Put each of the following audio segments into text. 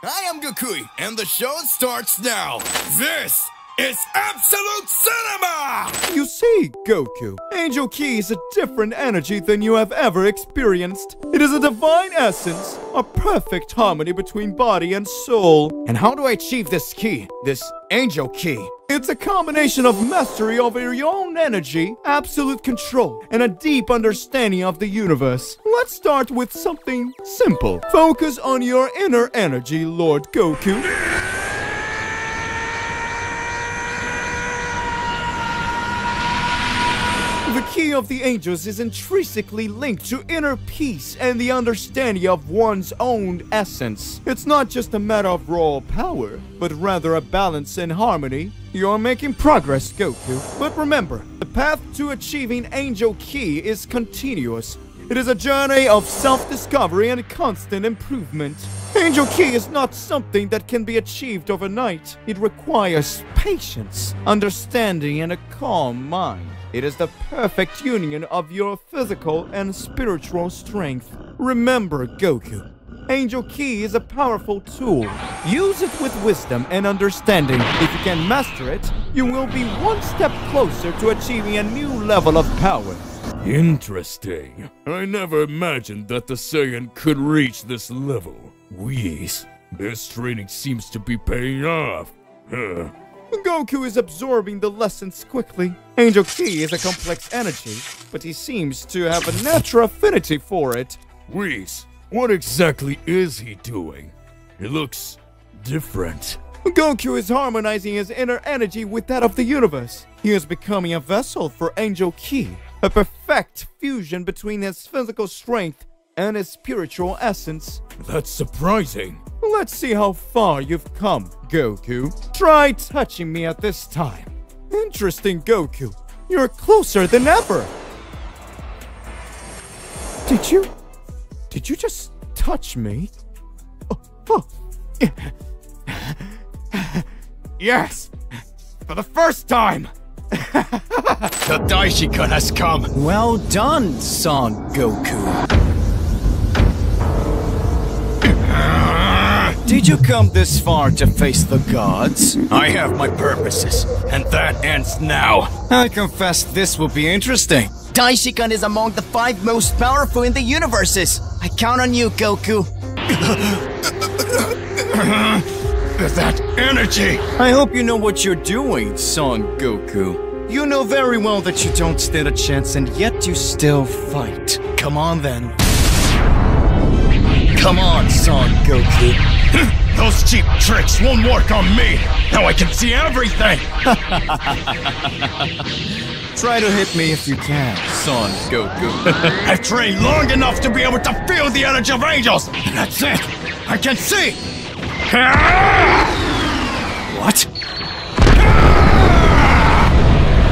I am Gokui, and the show starts now. This is Absolute Cinema! You see, Goku, Angel Ki is a different energy than you have ever experienced. It is a divine essence, a perfect harmony between body and soul. And how do I achieve this ki, this Angel Ki? It's a combination of mastery over your own energy, absolute control, and a deep understanding of the universe. Let's start with something simple. Focus on your inner energy, Lord Goku. The key of the angels is intrinsically linked to inner peace and the understanding of one's own essence. It's not just a matter of raw power, but rather a balance and harmony. You're making progress, Goku. But remember, the path to achieving Angel Ki is continuous. It is a journey of self-discovery and constant improvement. Angel Ki is not something that can be achieved overnight. It requires patience, understanding, and a calm mind. It is the perfect union of your physical and spiritual strength. Remember, Goku, Angel Ki is a powerful tool. Use it with wisdom and understanding. If you can master it, you will be one step closer to achieving a new level of power. Interesting. I never imagined that the Saiyan could reach this level. Whis, this training seems to be paying off. Goku is absorbing the lessons quickly. Angel Ki is a complex energy, but he seems to have a natural affinity for it. Whis, what exactly is he doing? He looks different. Goku is harmonizing his inner energy with that of the universe. He is becoming a vessel for Angel Ki, a perfect fusion between his physical strength and his spiritual essence. That's surprising. Let's see how far you've come, Goku. Try touching me at this time. Interesting, Goku. You're closer than ever. Did you just touch me? Oh. Yes! For the first time! The Daishikan has come! Well done, Son Goku. Did you come this far to face the gods? I have my purposes, and that ends now. I confess this will be interesting. Daishikan is among the 5 most powerful in the universes. I count on you, Goku. That energy! I hope you know what you're doing, Son Goku. You know very well that you don't stand a chance, and yet you still fight. Come on, then. Come on, Son Goku. Those cheap tricks won't work on me! Now I can see everything! Try to hit me if you can, Son Goku. I've trained long enough to be able to feel the energy of angels! And that's it! I can see! What?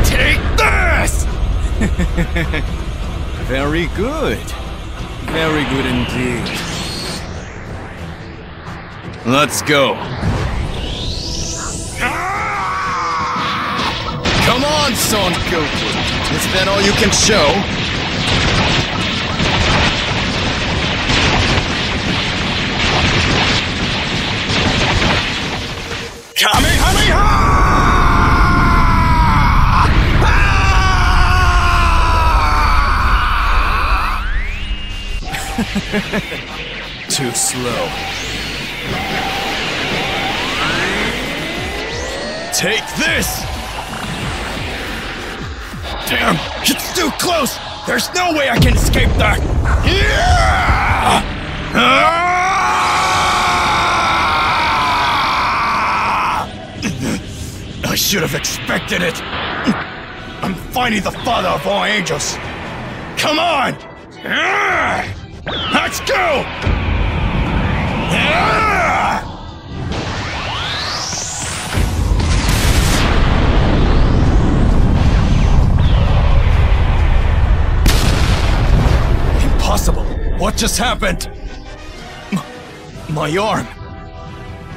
Take this! Very good. Very good indeed. Let's go. Come on, Son Goku. Is that all you can show? Kamehameha! Too slow. Take this! Damn, it's too close! There's no way I can escape that! I should have expected it! I'm finally the father of all angels! Come on! Let's go! Impossible! What just happened? My arm!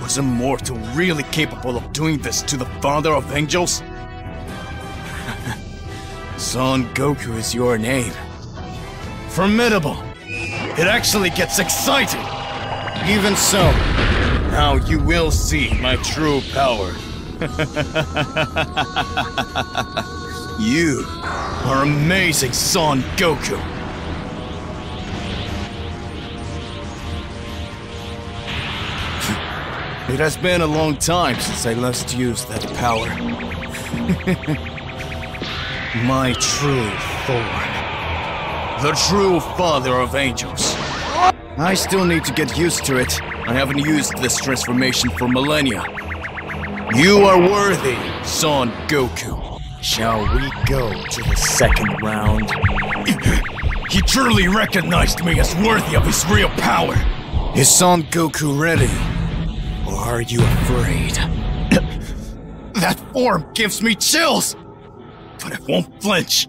Was a mortal really capable of doing this to the father of angels? Son Goku is your name. Formidable! It actually gets exciting! Even so, Now you will see my true power. You are amazing, Son Goku. It has been a long time since I last used that power. My true form. The true father of angels. I still need to get used to it. I haven't used this transformation for millennia. You are worthy, Son Goku. Shall we go to the second round? He truly recognized me as worthy of his real power. Is Son Goku ready? Or are you afraid? That form gives me chills, but I won't flinch.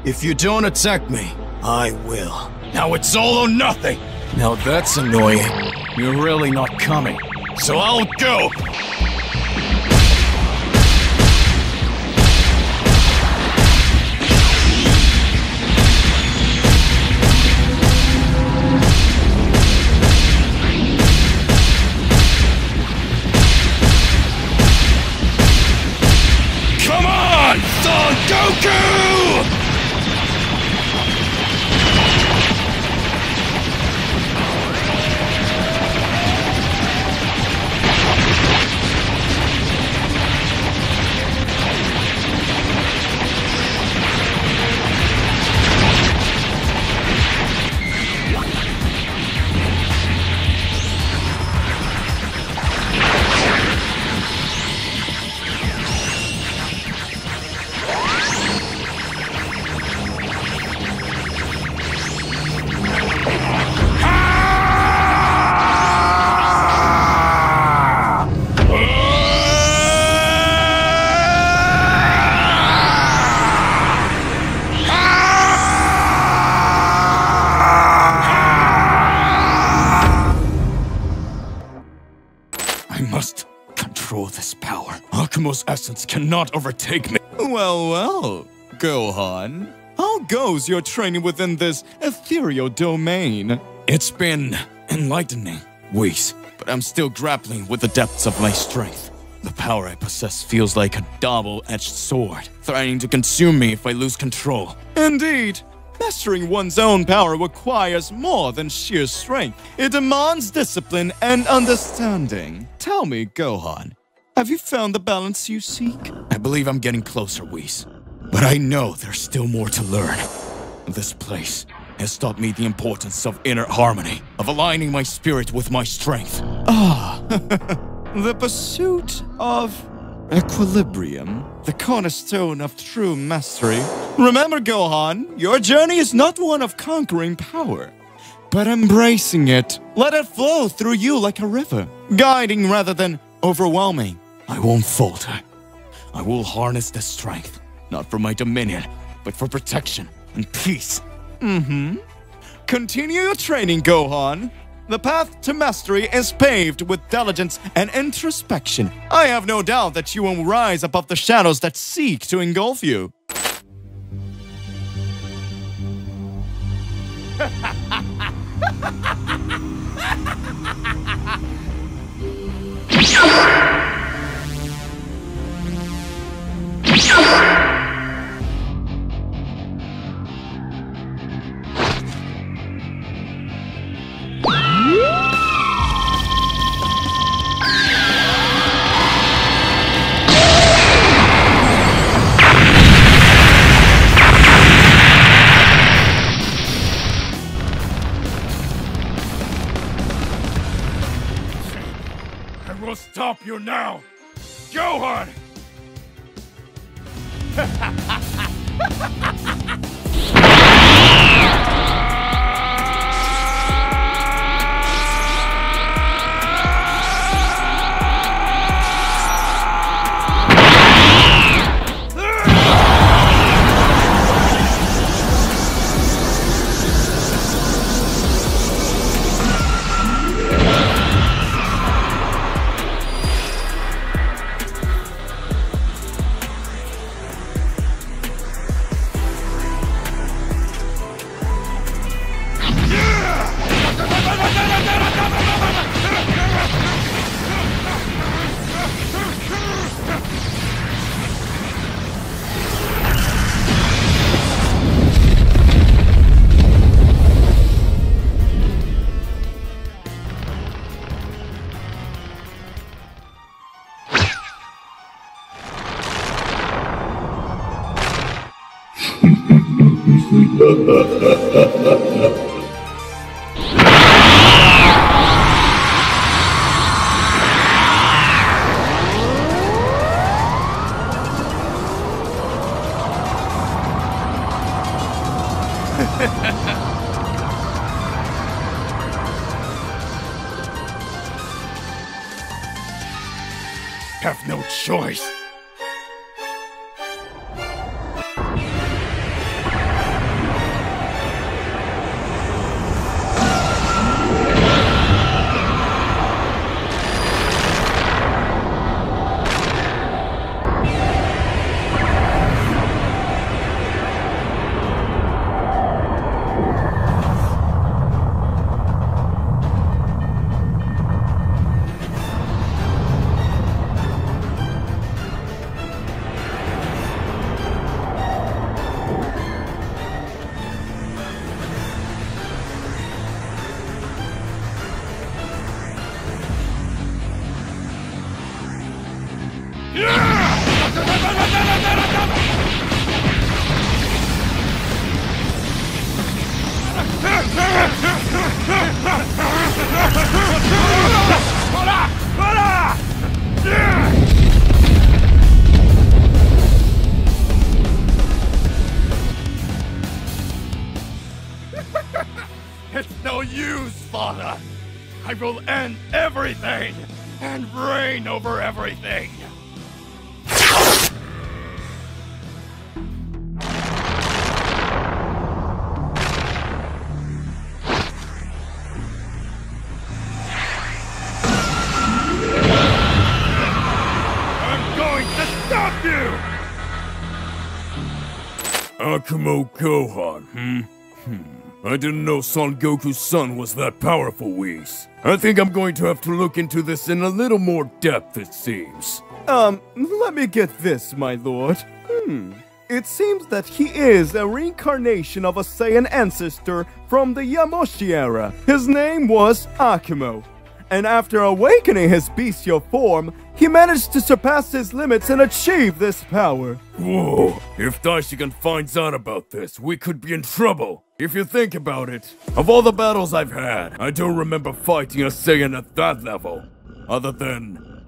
If you don't attack me, I will. Now it's all or nothing. Now that's annoying. You're really not coming. So I'll go. Come on, Son Goku! Akumo's essence cannot overtake me. Well, well, Gohan. How goes your training within this ethereal domain? It's been enlightening, Whis, but I'm still grappling with the depths of my strength. The power I possess feels like a double-edged sword, threatening to consume me if I lose control. Indeed. Mastering one's own power requires more than sheer strength. It demands discipline and understanding. Tell me, Gohan, have you found the balance you seek? I believe I'm getting closer, Whis, but I know there's still more to learn. This place has taught me the importance of inner harmony, of aligning my spirit with my strength. Ah, the pursuit of equilibrium, the cornerstone of true mastery. Remember, Gohan, your journey is not one of conquering power, but embracing it. Let it flow through you like a river, guiding rather than overwhelming. I won't falter. I will harness this strength, not for my dominion, but for protection and peace. Continue your training, Gohan. The path to mastery is paved with diligence and introspection. I have no doubt that you will rise above the shadows that seek to engulf you. I will stop you now, Gohan! Have no choice. It's no use, Father. I will end everything and reign over everything. I'm going to stop you! Akumo Gohan, I didn't know Son Goku's son was that powerful, Whis. I think I'm going to have to look into this in a little more depth, it seems. Let me get this, my lord. It seems that he is a reincarnation of a Saiyan ancestor from the Yamoshi era. His name was Akumo. And after awakening his bestial form, he managed to surpass his limits and achieve this power. Whoa, if Daishigan finds out about this, we could be in trouble. If you think about it, of all the battles I've had, I don't remember fighting a Saiyan at that level, other than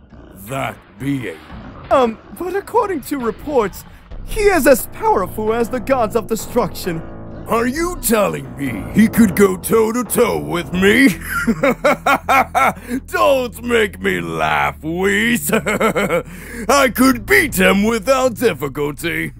that being. But according to reports, he is as powerful as the gods of destruction. Are you telling me he could go toe-to-toe with me? Don't make me laugh, Whis. I could beat him without difficulty.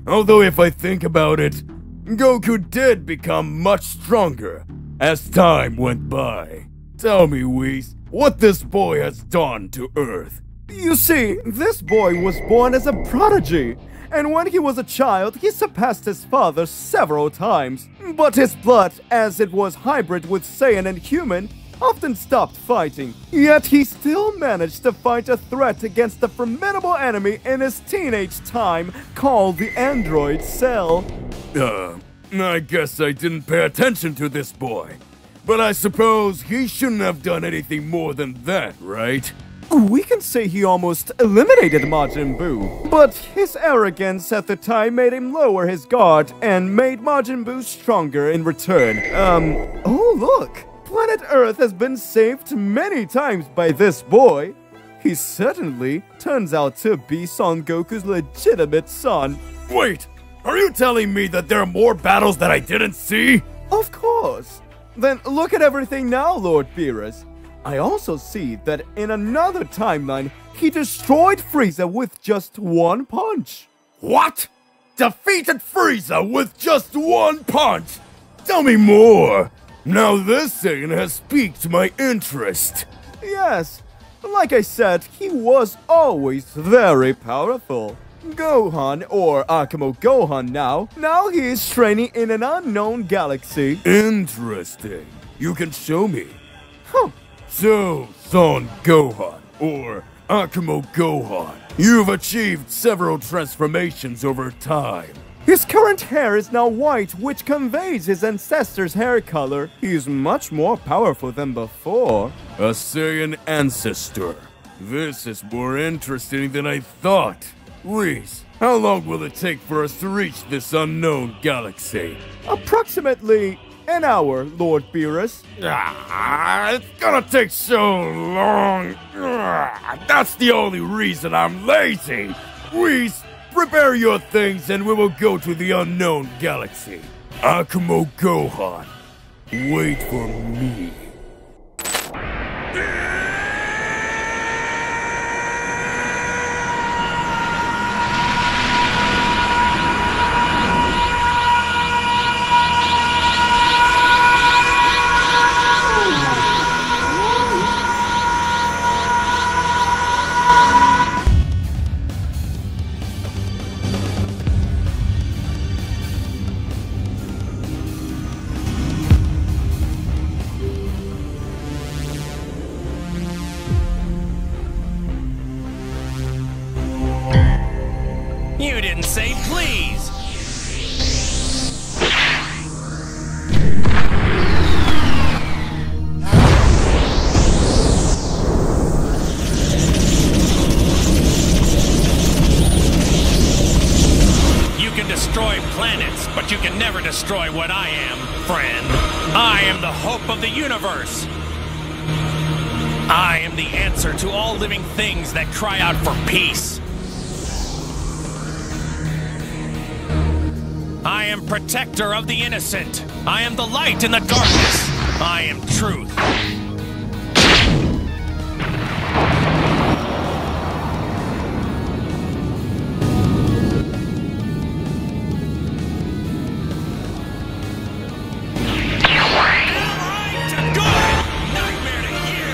Although if I think about it, Goku did become much stronger as time went by. Tell me, Whis, what this boy has done to Earth. You see, this boy was born as a prodigy. And when he was a child, he surpassed his father several times. But his blood, as it was hybrid with Saiyan and human, often stopped fighting. Yet he still managed to fight a threat against a formidable enemy in his teenage time called the android Cell. I guess I didn't pay attention to this boy. But I suppose he shouldn't have done anything more than that, right? We can say he almost eliminated Majin Buu, but his arrogance at the time made him lower his guard and made Majin Buu stronger in return. Oh look! Planet Earth has been saved many times by this boy. He certainly turns out to be Son Goku's legitimate son. Wait! Are you telling me that there are more battles that I didn't see? Of course! Then look at everything now, Lord Beerus. I also see that in another timeline, he destroyed Frieza with just one punch. What? Defeated Frieza with just one punch? Tell me more! Now this Saiyan has piqued my interest. Yes, like I said, he was always very powerful. Gohan, or Akumo Gohan now he is training in an unknown galaxy. Interesting. You can show me. Huh. So, Son Gohan, or Akumo Gohan, you've achieved several transformations over time. His current hair is now white, which conveys his ancestors' hair color. He is much more powerful than before. A Saiyan ancestor. This is more interesting than I thought. Whis, How long will it take for us to reach this unknown galaxy? Approximately an hour, Lord Beerus. It's gonna take so long. That's the only reason I'm lazy. Whis, prepare your things and we will go to the unknown galaxy. Akumo Gohan, wait for me. You didn't say please! You can destroy planets, but you can never destroy what I am, friend. I am the hope of the universe. I am the answer to all living things that cry out for peace. I am protector of the innocent. I am the light in the darkness. I am truth. Allied to good! Nightmare to you!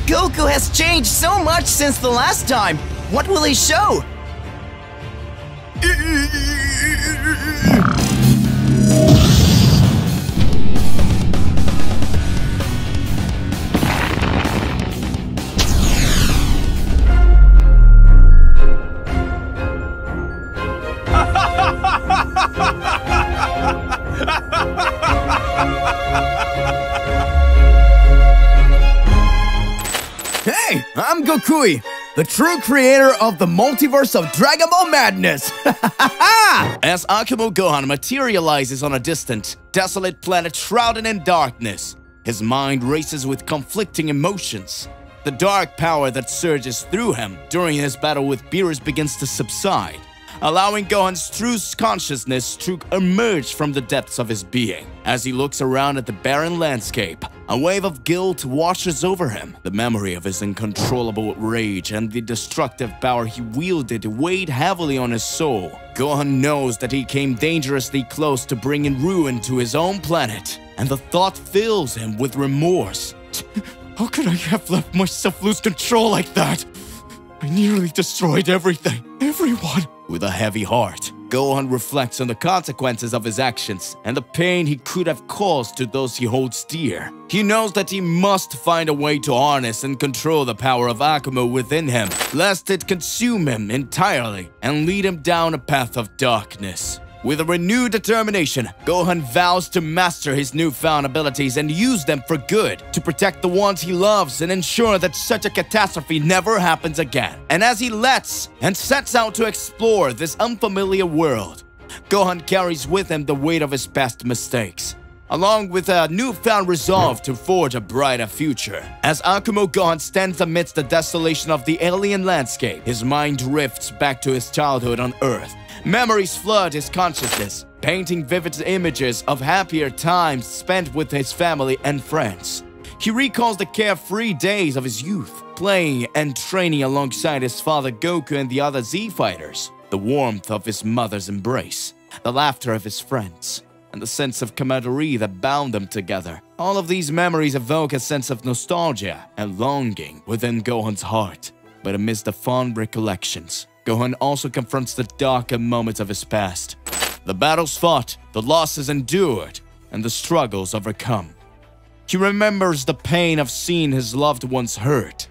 Goku has changed so much since the last time. What will he show? Hey, I'm Gokui, the true creator of the multiverse of Dragon Ball Madness! As Akumo Gohan materializes on a distant, desolate planet shrouded in darkness, his mind races with conflicting emotions. The dark power that surges through him during his battle with Beerus begins to subside, allowing Gohan's true consciousness to emerge from the depths of his being. As he looks around at the barren landscape, a wave of guilt washes over him. The memory of his uncontrollable rage and the destructive power he wielded weighed heavily on his soul. Gohan knows that he came dangerously close to bringing ruin to his own planet, and the thought fills him with remorse. How could I have let myself lose control like that? I nearly destroyed everything, everyone. With a heavy heart, Gohan reflects on the consequences of his actions and the pain he could have caused to those he holds dear. He knows that he must find a way to harness and control the power of Akumo within him, lest it consume him entirely and lead him down a path of darkness. With a renewed determination, Gohan vows to master his newfound abilities and use them for good, to protect the ones he loves and ensure that such a catastrophe never happens again. And as he sets out to explore this unfamiliar world, Gohan carries with him the weight of his past mistakes, along with a newfound resolve to forge a brighter future. As Akumo Gohan stands amidst the desolation of the alien landscape, his mind drifts back to his childhood on Earth. Memories flood his consciousness, painting vivid images of happier times spent with his family and friends. He recalls the carefree days of his youth, playing and training alongside his father Goku and the other Z-fighters, the warmth of his mother's embrace, the laughter of his friends, and the sense of camaraderie that bound them together. All of these memories evoke a sense of nostalgia and longing within Gohan's heart. But amidst the fond recollections, Gohan also confronts the darker moments of his past. The battles fought, the losses endured, and the struggles overcome. He remembers the pain of seeing his loved ones hurt,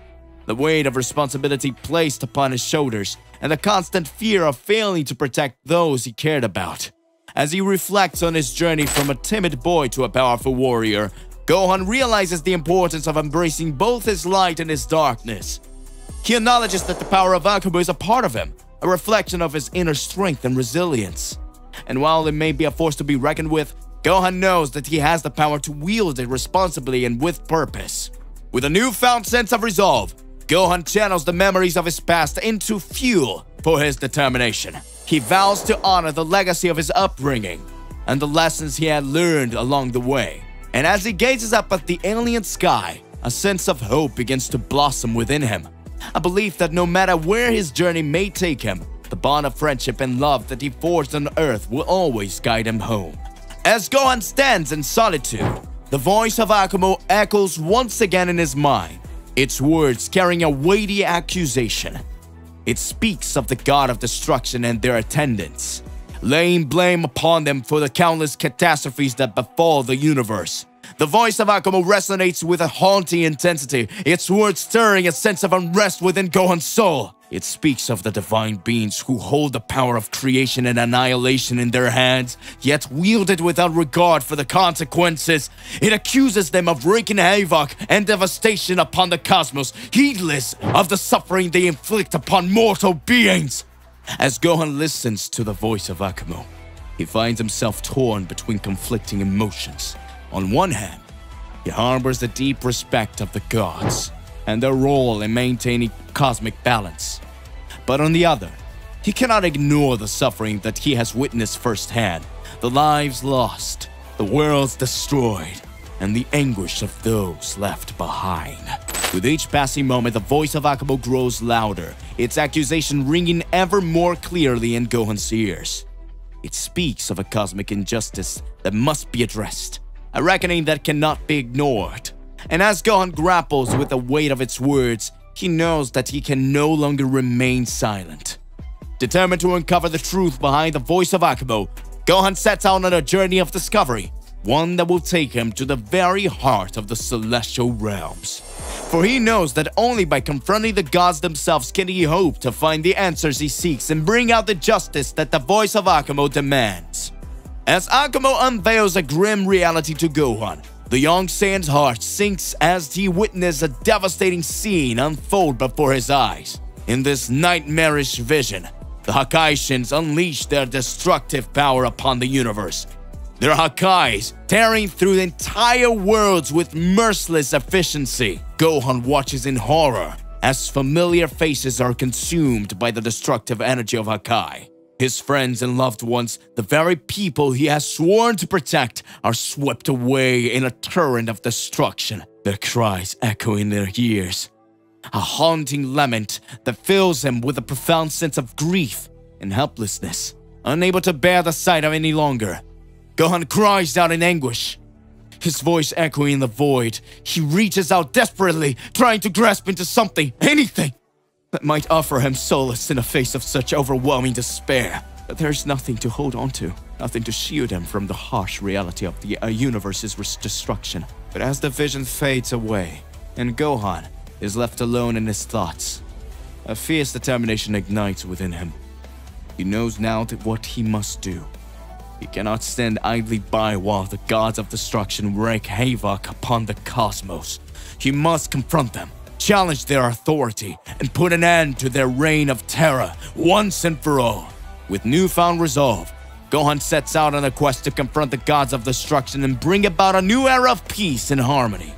the weight of responsibility placed upon his shoulders, and the constant fear of failing to protect those he cared about. As he reflects on his journey from a timid boy to a powerful warrior, Gohan realizes the importance of embracing both his light and his darkness. He acknowledges that the power of Akumo is a part of him, a reflection of his inner strength and resilience. And while it may be a force to be reckoned with, Gohan knows that he has the power to wield it responsibly and with purpose. With a newfound sense of resolve, Gohan channels the memories of his past into fuel for his determination. He vows to honor the legacy of his upbringing and the lessons he had learned along the way. And as he gazes up at the alien sky, a sense of hope begins to blossom within him. A belief that no matter where his journey may take him, the bond of friendship and love that he forged on Earth will always guide him home. As Gohan stands in solitude, the voice of Akumo echoes once again in his mind, its words carrying a weighty accusation. It speaks of the god of destruction and their attendants, laying blame upon them for the countless catastrophes that befall the universe. The voice of Akumo resonates with a haunting intensity, its words stirring a sense of unrest within Gohan's soul. It speaks of the divine beings who hold the power of creation and annihilation in their hands, yet wield it without regard for the consequences. It accuses them of wreaking havoc and devastation upon the cosmos, heedless of the suffering they inflict upon mortal beings. As Gohan listens to the voice of Akumo, he finds himself torn between conflicting emotions. On one hand, he harbors the deep respect of the gods and their role in maintaining cosmic balance. But on the other, he cannot ignore the suffering that he has witnessed firsthand, the lives lost, the worlds destroyed, and the anguish of those left behind. With each passing moment, the voice of Akumo grows louder, its accusation ringing ever more clearly in Gohan's ears. It speaks of a cosmic injustice that must be addressed, a reckoning that cannot be ignored. And as Gohan grapples with the weight of its words, he knows that he can no longer remain silent. Determined to uncover the truth behind the voice of Akumo, Gohan sets out on a journey of discovery, one that will take him to the very heart of the celestial realms. For he knows that only by confronting the gods themselves can he hope to find the answers he seeks and bring out the justice that the voice of Akumo demands. As Akumo unveils a grim reality to Gohan, the young Saiyan's heart sinks as he witnesses a devastating scene unfold before his eyes. In this nightmarish vision, the Hakaishins unleash their destructive power upon the universe. Their Hakais tearing through the entire worlds with merciless efficiency. Gohan watches in horror as familiar faces are consumed by the destructive energy of Hakai. His friends and loved ones, the very people he has sworn to protect, are swept away in a torrent of destruction, their cries echoing in their ears. A haunting lament that fills him with a profound sense of grief and helplessness. Unable to bear the sight of any longer, Gohan cries out in anguish. His voice echoing in the void, he reaches out desperately, trying to grasp into something, anything, that might offer him solace in the face of such overwhelming despair. But there's nothing to hold on to, nothing to shield him from the harsh reality of the universe's destruction. But as the vision fades away, and Gohan is left alone in his thoughts, a fierce determination ignites within him. He knows now what he must do. He cannot stand idly by while the gods of destruction wreak havoc upon the cosmos. He must confront them, challenge their authority, and put an end to their reign of terror once and for all. With newfound resolve, Gohan sets out on a quest to confront the gods of destruction and bring about a new era of peace and harmony.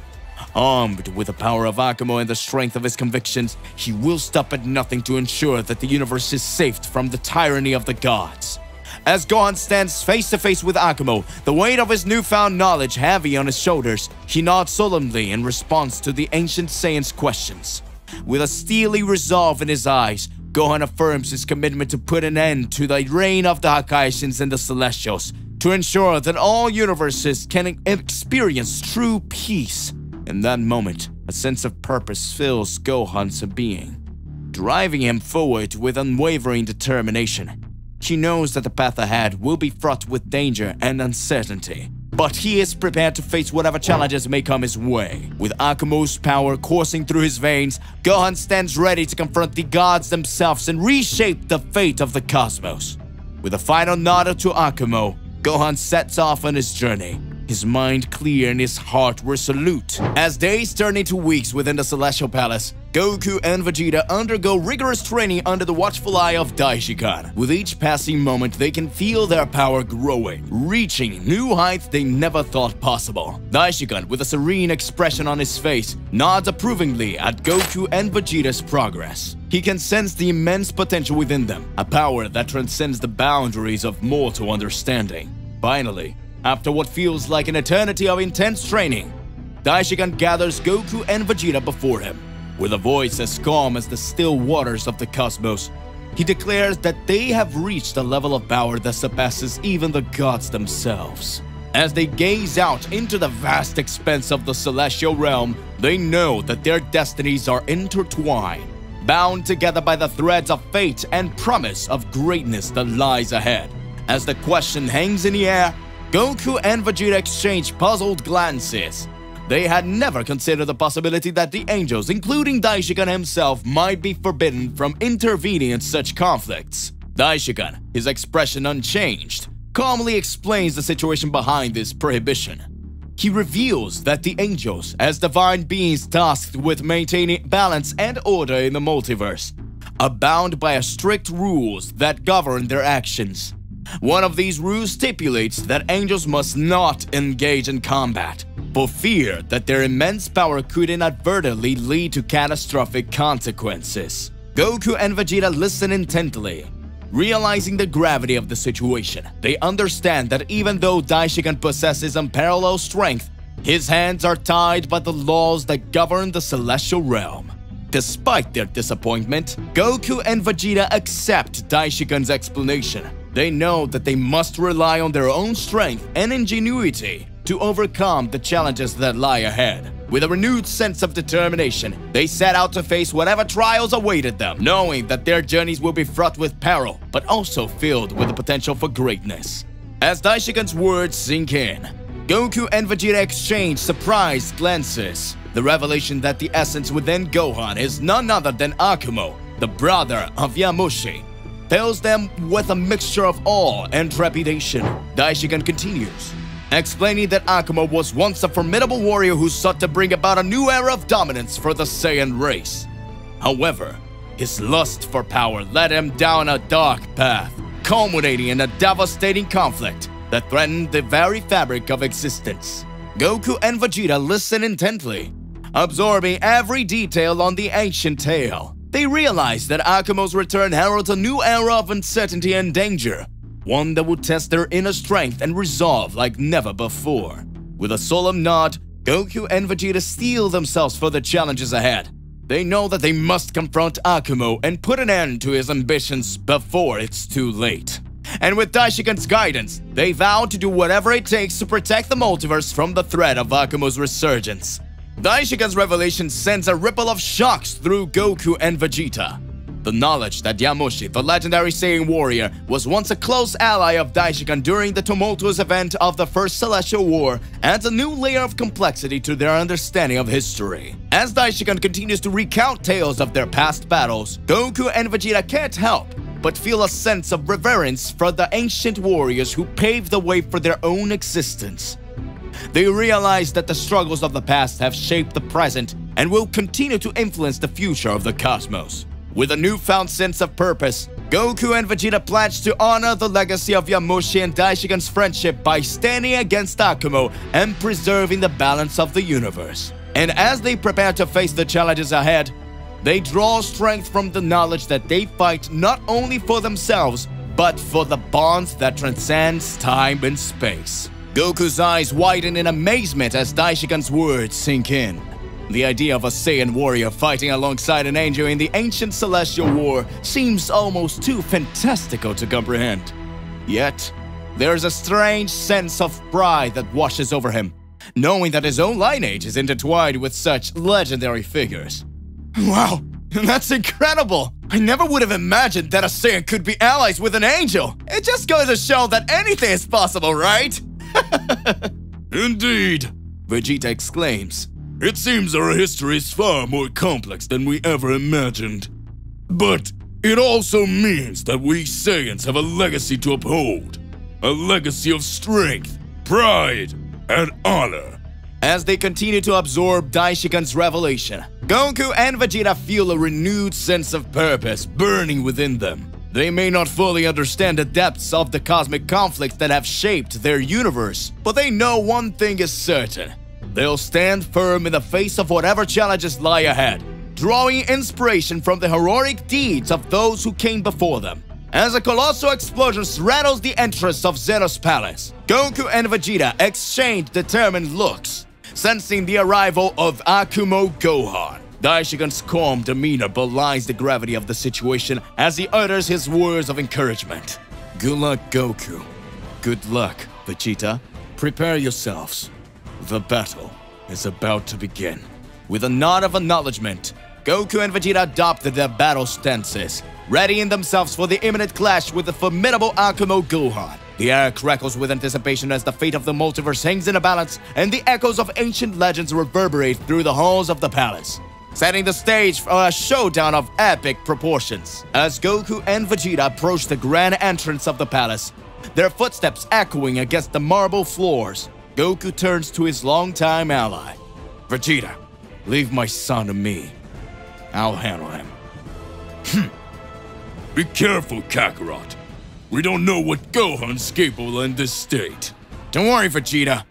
Armed with the power of Akumo and the strength of his convictions, he will stop at nothing to ensure that the universe is saved from the tyranny of the gods. As Gohan stands face to face with Akumo, the weight of his newfound knowledge heavy on his shoulders, he nods solemnly in response to the ancient Saiyan's questions. With a steely resolve in his eyes, Gohan affirms his commitment to put an end to the reign of the Hakaishins and the Celestials, to ensure that all universes can experience true peace. In that moment, a sense of purpose fills Gohan's being, driving him forward with unwavering determination. He knows that the path ahead will be fraught with danger and uncertainty, but he is prepared to face whatever challenges may come his way. With Akumo's power coursing through his veins, Gohan stands ready to confront the gods themselves and reshape the fate of the cosmos. With a final nod to Akumo, Gohan sets off on his journey, his mind clear and his heart resolute. As days turn into weeks within the Celestial Palace, Goku and Vegeta undergo rigorous training under the watchful eye of Daishikan. With each passing moment, they can feel their power growing, reaching new heights they never thought possible. Daishikan, with a serene expression on his face, nods approvingly at Goku and Vegeta's progress. He can sense the immense potential within them, a power that transcends the boundaries of mortal understanding. Finally, after what feels like an eternity of intense training, Daishikan gathers Goku and Vegeta before him. With a voice as calm as the still waters of the cosmos, he declares that they have reached a level of power that surpasses even the gods themselves. As they gaze out into the vast expanse of the celestial realm, they know that their destinies are intertwined, bound together by the threads of fate and promise of greatness that lies ahead. As the question hangs in the air, Goku and Vegeta exchange puzzled glances. They had never considered the possibility that the angels, including Daishikan himself, might be forbidden from intervening in such conflicts. Daishikan, his expression unchanged, calmly explains the situation behind this prohibition. He reveals that the angels, as divine beings tasked with maintaining balance and order in the multiverse, are bound by strict rules that govern their actions. One of these rules stipulates that angels must not engage in combat, for fear that their immense power could inadvertently lead to catastrophic consequences. Goku and Vegeta listen intently, realizing the gravity of the situation. They understand that even though Daishikan possesses unparalleled strength, his hands are tied by the laws that govern the celestial realm. Despite their disappointment, Goku and Vegeta accept Daishikan's explanation. They know that they must rely on their own strength and ingenuity to overcome the challenges that lie ahead. With a renewed sense of determination, they set out to face whatever trials awaited them, knowing that their journeys will be fraught with peril, but also filled with the potential for greatness. As Daishikan's words sink in, Goku and Vegeta exchange surprised glances. The revelation that the essence within Gohan is none other than Akumo, the brother of Yamushi, fills them with a mixture of awe and trepidation. Daishikan continues, explaining that Akumo was once a formidable warrior who sought to bring about a new era of dominance for the Saiyan race. However, his lust for power led him down a dark path, culminating in a devastating conflict that threatened the very fabric of existence. Goku and Vegeta listen intently, absorbing every detail on the ancient tale. They realize that Akumo's return heralds a new era of uncertainty and danger, one that will test their inner strength and resolve like never before. With a solemn nod, Goku and Vegeta steel themselves for the challenges ahead. They know that they must confront Akumo and put an end to his ambitions before it's too late. And with Daishikan's guidance, they vow to do whatever it takes to protect the multiverse from the threat of Akumo's resurgence. Daishikan's revelation sends a ripple of shocks through Goku and Vegeta. The knowledge that Yamushi, the legendary Saiyan warrior, was once a close ally of Daishikan during the tumultuous event of the First Celestial War adds a new layer of complexity to their understanding of history. As Daishikan continues to recount tales of their past battles, Goku and Vegeta can't help but feel a sense of reverence for the ancient warriors who paved the way for their own existence. They realize that the struggles of the past have shaped the present and will continue to influence the future of the cosmos. With a newfound sense of purpose, Goku and Vegeta pledge to honor the legacy of Yamushi and Daishikan's friendship by standing against Akumo and preserving the balance of the universe. And as they prepare to face the challenges ahead, they draw strength from the knowledge that they fight not only for themselves, but for the bonds that transcends time and space. Goku's eyes widen in amazement as Daishikan's words sink in. The idea of a Saiyan warrior fighting alongside an angel in the ancient celestial war seems almost too fantastical to comprehend. Yet, there's a strange sense of pride that washes over him, knowing that his own lineage is intertwined with such legendary figures. Wow, that's incredible! I never would have imagined that a Saiyan could be allies with an angel! It just goes to show that anything is possible, right? Indeed, Vegeta exclaims. it seems our history is far more complex than we ever imagined. But it also means that we Saiyans have a legacy to uphold. A legacy of strength, pride, and honor. As they continue to absorb Daishikan's revelation, Goku and Vegeta feel a renewed sense of purpose burning within them. They may not fully understand the depths of the cosmic conflicts that have shaped their universe, but they know one thing is certain. They'll stand firm in the face of whatever challenges lie ahead, drawing inspiration from the heroic deeds of those who came before them. As a colossal explosion rattles the entrance of Zeno's palace, Goku and Vegeta exchange determined looks, sensing the arrival of Akumo Gohan. Daishikan's calm demeanor belies the gravity of the situation as he utters his words of encouragement. Good luck, Goku. Good luck, Vegeta. Prepare yourselves. The battle is about to begin. With a nod of acknowledgement, Goku and Vegeta adopted their battle stances, readying themselves for the imminent clash with the formidable Akumo Gohan. The air crackles with anticipation as the fate of the multiverse hangs in a balance, and the echoes of ancient legends reverberate through the halls of the palace, setting the stage for a showdown of epic proportions. As Goku and Vegeta approach the grand entrance of the palace, their footsteps echoing against the marble floors, Goku turns to his longtime ally. Vegeta, leave my son to me. I'll handle him. Be careful, Kakarot. We don't know what Gohan's capable in this state. Don't worry, Vegeta.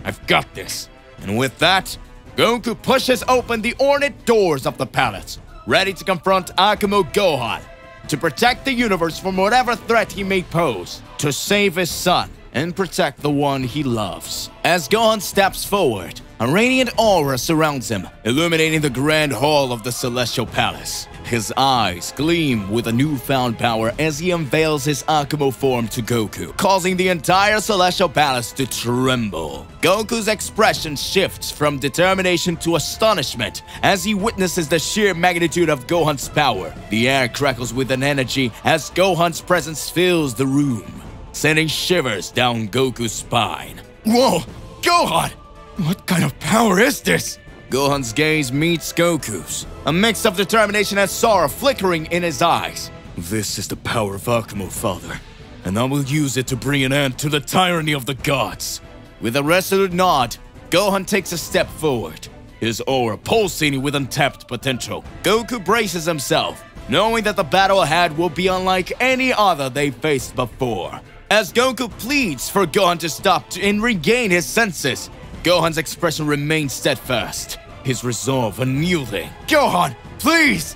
I've got this. And with that, Goku pushes open the ornate doors of the palace, ready to confront Akumo Gohan, to protect the universe from whatever threat he may pose, to save his son, and protect the one he loves. As Gohan steps forward, a radiant aura surrounds him, illuminating the grand hall of the Celestial Palace. His eyes gleam with a newfound power as he unveils his Akumo form to Goku, causing the entire Celestial Palace to tremble. Goku's expression shifts from determination to astonishment as he witnesses the sheer magnitude of Gohan's power. The air crackles with an energy as Gohan's presence fills the room, sending shivers down Goku's spine. Whoa! Gohan! What kind of power is this? Gohan's gaze meets Goku's, a mix of determination and sorrow flickering in his eyes. This is the power of Akumo, Father, and I will use it to bring an end to the tyranny of the gods. With a resolute nod, Gohan takes a step forward, his aura pulsating with untapped potential. Goku braces himself, knowing that the battle ahead will be unlike any other they faced before. As Goku pleads for Gohan to stop and regain his senses, Gohan's expression remains steadfast, his resolve unyielding. Gohan, please!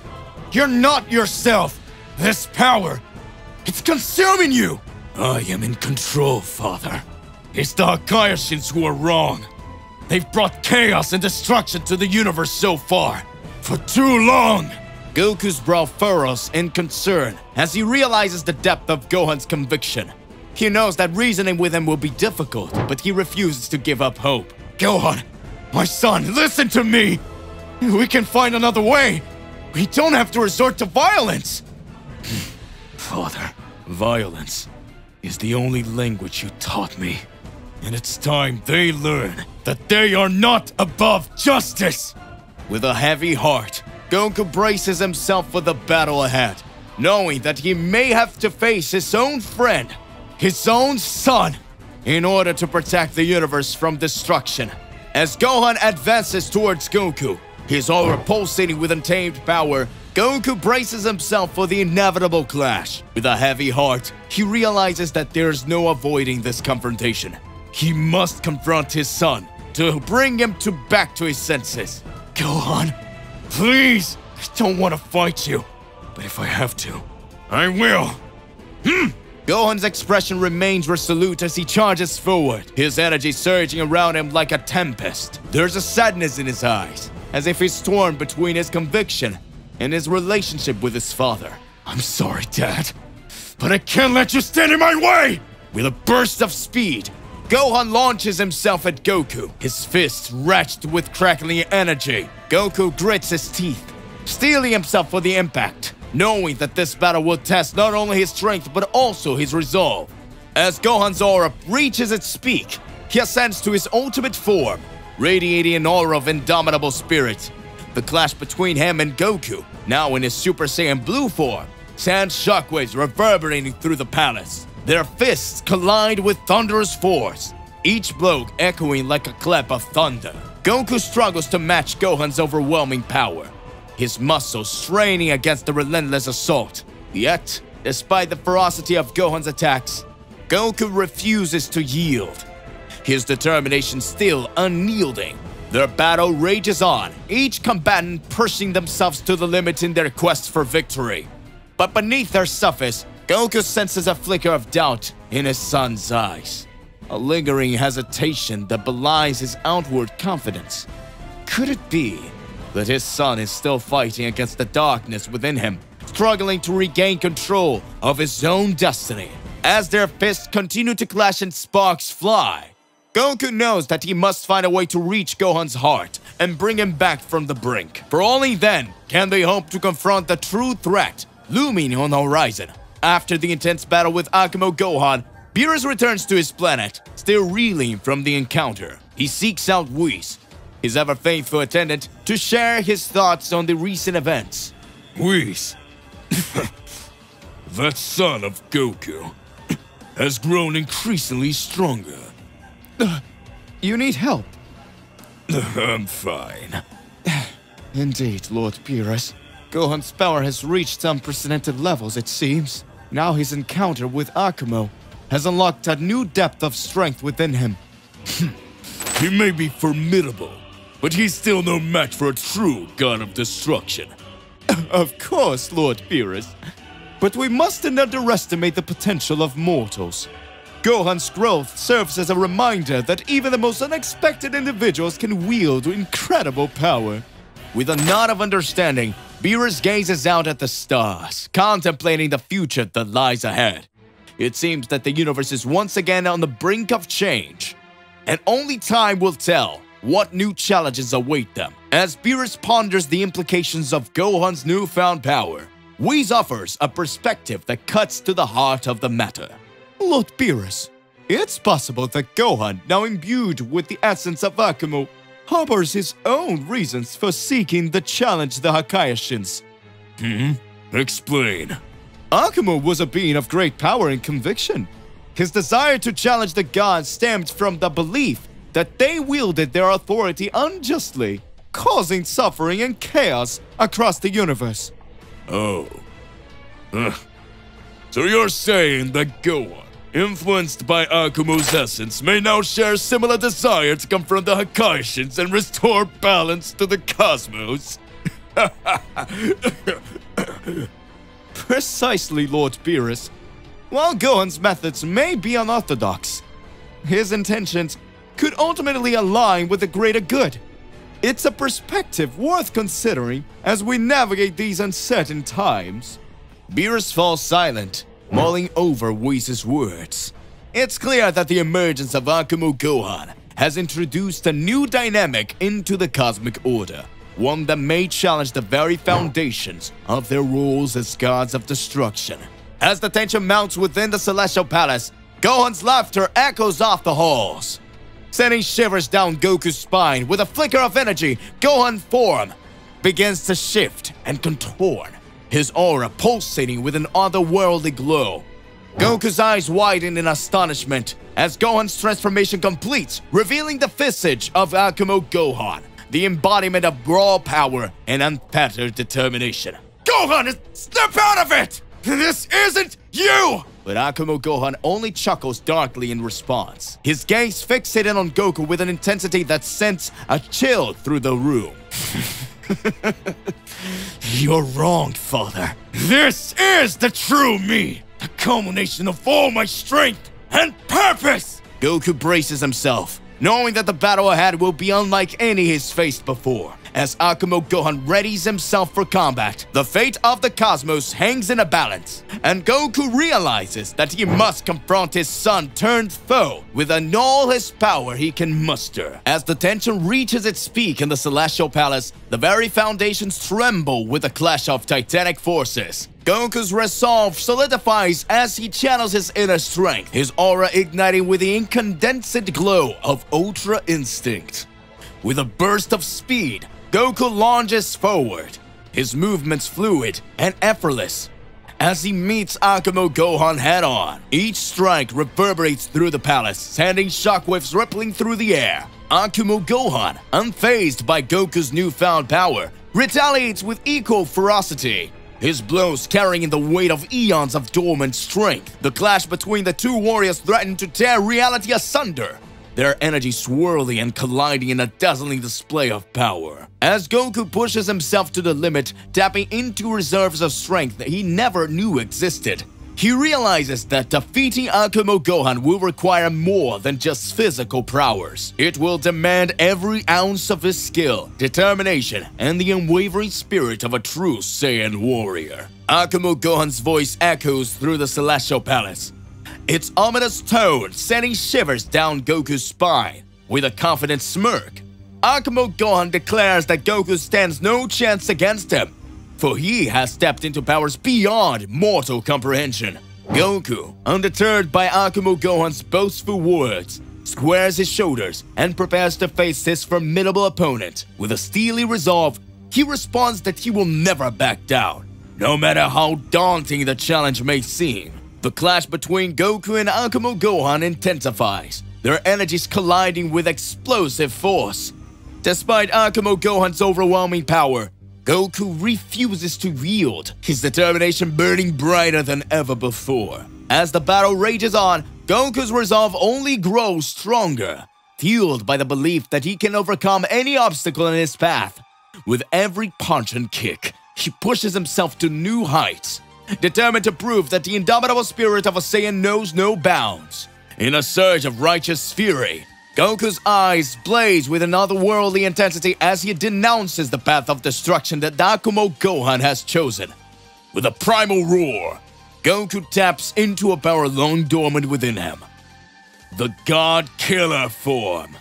You're not yourself! This power, it's consuming you! I am in control, Father. It's the Hakayashins who are wrong. They've brought chaos and destruction to the universe so far, for too long! Goku's brow furrows in concern as he realizes the depth of Gohan's conviction. He knows that reasoning with him will be difficult, but he refuses to give up hope. Gohan, my son, listen to me! We can find another way! We don't have to resort to violence! Father, violence is the only language you taught me. And it's time they learn that they are not above justice! With a heavy heart, Goku braces himself for the battle ahead, knowing that he may have to face his own friend, his own son, in order to protect the universe from destruction. As Gohan advances towards Goku, his aura pulsating with untamed power, Goku braces himself for the inevitable clash. With a heavy heart, he realizes that there is no avoiding this confrontation. He must confront his son to bring him back to his senses. Gohan, please! I don't want to fight you, but if I have to, I will. Gohan's expression remains resolute as he charges forward, his energy surging around him like a tempest. There's a sadness in his eyes, as if he's torn between his conviction and his relationship with his father. I'm sorry, Dad, but I can't let you stand in my way! With a burst of speed, Gohan launches himself at Goku, his fists wretched with crackling energy. Goku grits his teeth, steeling himself for the impact, knowing that this battle will test not only his strength but also his resolve. As Gohan's aura reaches its peak, he ascends to his ultimate form, radiating an aura of indomitable spirit. The clash between him and Goku, now in his Super Saiyan Blue form, sends shockwaves reverberating through the palace. Their fists collide with thunderous force, each blow echoing like a clap of thunder. Goku struggles to match Gohan's overwhelming power, his muscles straining against the relentless assault. Yet, despite the ferocity of Gohan's attacks, Goku refuses to yield, his determination still unyielding. Their battle rages on, each combatant pushing themselves to the limit in their quest for victory. But beneath their surface, Goku senses a flicker of doubt in his son's eyes, a lingering hesitation that belies his outward confidence. Could it be that his son is still fighting against the darkness within him, struggling to regain control of his own destiny? As their fists continue to clash and sparks fly, Goku knows that he must find a way to reach Gohan's heart and bring him back from the brink. For only then can they hope to confront the true threat looming on the horizon. After the intense battle with Akamo Gohan, Beerus returns to his planet, still reeling from the encounter. He seeks out Whis, his ever-faithful attendant, to share his thoughts on the recent events. Whis, that son of Goku, has grown increasingly stronger. You need help. I'm fine. Indeed, Lord Beerus. Gohan's power has reached unprecedented levels, it seems. Now his encounter with Akamo has unlocked a new depth of strength within him. He may be formidable, but he's still no match for a true god of destruction. Of course, Lord Beerus. But we mustn't underestimate the potential of mortals. Gohan's growth serves as a reminder that even the most unexpected individuals can wield incredible power. With a nod of understanding, Beerus gazes out at the stars, contemplating the future that lies ahead. It seems that the universe is once again on the brink of change, and only time will tell what new challenges await them. As Beerus ponders the implications of Gohan's newfound power, Whis offers a perspective that cuts to the heart of the matter. Lord Beerus, it's possible that Gohan, now imbued with the essence of Akamo, harbors his own reasons for seeking to challenge the Hakaiashins. Explain. Akamo was a being of great power and conviction. His desire to challenge the gods stemmed from the belief that they wielded their authority unjustly, causing suffering and chaos across the universe. Oh. So you're saying that Gohan, influenced by Akumo's essence, may now share a similar desire to confront the Hakaiashins and restore balance to the cosmos? Precisely, Lord Beerus. While Gohan's methods may be unorthodox, his intentions could ultimately align with the greater good. It's a perspective worth considering as we navigate these uncertain times. Beerus falls silent, mulling over Whis' words. It's clear that the emergence of Akamo Gohan has introduced a new dynamic into the cosmic order, one that may challenge the very foundations of their roles as gods of destruction. As the tension mounts within the Celestial Palace, Gohan's laughter echoes off the halls, sending shivers down Goku's spine. With a flicker of energy, Gohan's form begins to shift and contort, his aura pulsating with an otherworldly glow. Goku's eyes widen in astonishment as Gohan's transformation completes, revealing the visage of Akumo Gohan, the embodiment of raw power and unfettered determination. Gohan, snap out of it! This isn't you! But Akumo Gohan only chuckles darkly in response, his gaze fixated on Goku with an intensity that sends a chill through the room. You're wrong, father. This is the true me, the culmination of all my strength and purpose! Goku braces himself, knowing that the battle ahead will be unlike any he's faced before. As Akumo Gohan readies himself for combat, the fate of the cosmos hangs in a balance, and Goku realizes that he must confront his son-turned-foe with all his power he can muster. As the tension reaches its peak in the Celestial Palace, the very foundations tremble with the clash of titanic forces. Goku's resolve solidifies as he channels his inner strength, his aura igniting with the incandescent glow of Ultra Instinct. With a burst of speed, Goku lunges forward, his movements fluid and effortless. As he meets Akumo Gohan head-on, each strike reverberates through the palace, sending shockwaves rippling through the air. Akumo Gohan, unfazed by Goku's newfound power, retaliates with equal ferocity, his blows carrying the weight of eons of dormant strength. The clash between the two warriors threatened to tear reality asunder, their energy swirling and colliding in a dazzling display of power. As Goku pushes himself to the limit, tapping into reserves of strength that he never knew existed, he realizes that defeating Akumo Gohan will require more than just physical prowess. It will demand every ounce of his skill, determination, and the unwavering spirit of a true Saiyan warrior. Akumo Gohan's voice echoes through the Celestial Palace, its ominous tone sending shivers down Goku's spine. With a confident smirk, Akumo Gohan declares that Goku stands no chance against him, for he has stepped into powers beyond mortal comprehension. Goku, undeterred by Akumo Gohan's boastful words, squares his shoulders and prepares to face his formidable opponent. With a steely resolve, he responds that he will never back down, no matter how daunting the challenge may seem. The clash between Goku and Akumo Gohan intensifies, their energies colliding with explosive force. Despite Akumo Gohan's overwhelming power, Goku refuses to yield, his determination burning brighter than ever before. As the battle rages on, Goku's resolve only grows stronger, fueled by the belief that he can overcome any obstacle in his path. With every punch and kick, he pushes himself to new heights, determined to prove that the indomitable spirit of a Saiyan knows no bounds. In a surge of righteous fury, Goku's eyes blaze with an otherworldly intensity as he denounces the path of destruction that Akumo Gohan has chosen. With a primal roar, Goku taps into a power long dormant within him, the God Killer form.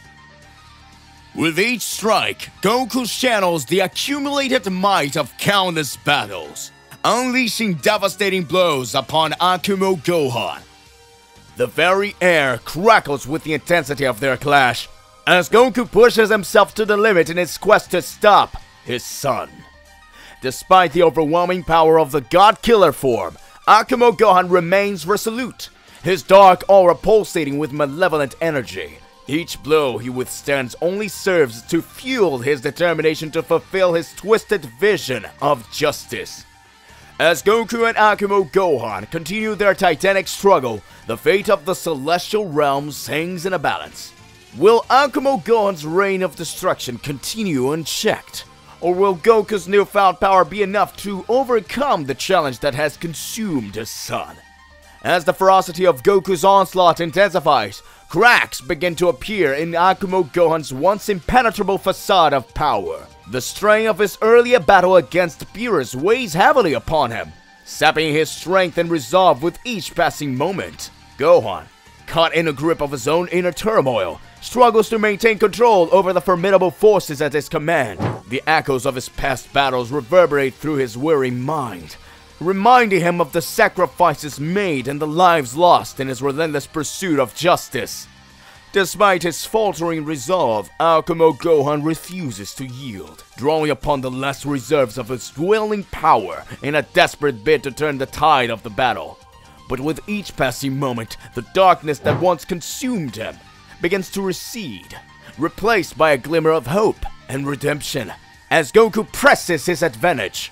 With each strike, Goku channels the accumulated might of countless battles, unleashing devastating blows upon Akumo Gohan. The very air crackles with the intensity of their clash, as Goku pushes himself to the limit in his quest to stop his son. Despite the overwhelming power of the God Killer form, Akumo Gohan remains resolute, his dark aura pulsating with malevolent energy. Each blow he withstands only serves to fuel his determination to fulfill his twisted vision of justice. As Goku and Akumo Gohan continue their titanic struggle, the fate of the celestial realms hangs in a balance. Will Akumo Gohan's reign of destruction continue unchecked? Or will Goku's newfound power be enough to overcome the challenge that has consumed his son? As the ferocity of Goku's onslaught intensifies, cracks begin to appear in Akumo Gohan's once impenetrable facade of power. The strain of his earlier battle against Beerus weighs heavily upon him, sapping his strength and resolve with each passing moment. Gohan, caught in a grip of his own inner turmoil, struggles to maintain control over the formidable forces at his command. The echoes of his past battles reverberate through his weary mind, reminding him of the sacrifices made and the lives lost in his relentless pursuit of justice. Despite his faltering resolve, Akumo Gohan refuses to yield, drawing upon the last reserves of his dwindling power in a desperate bid to turn the tide of the battle. But with each passing moment, the darkness that once consumed him begins to recede, replaced by a glimmer of hope and redemption. As Goku presses his advantage,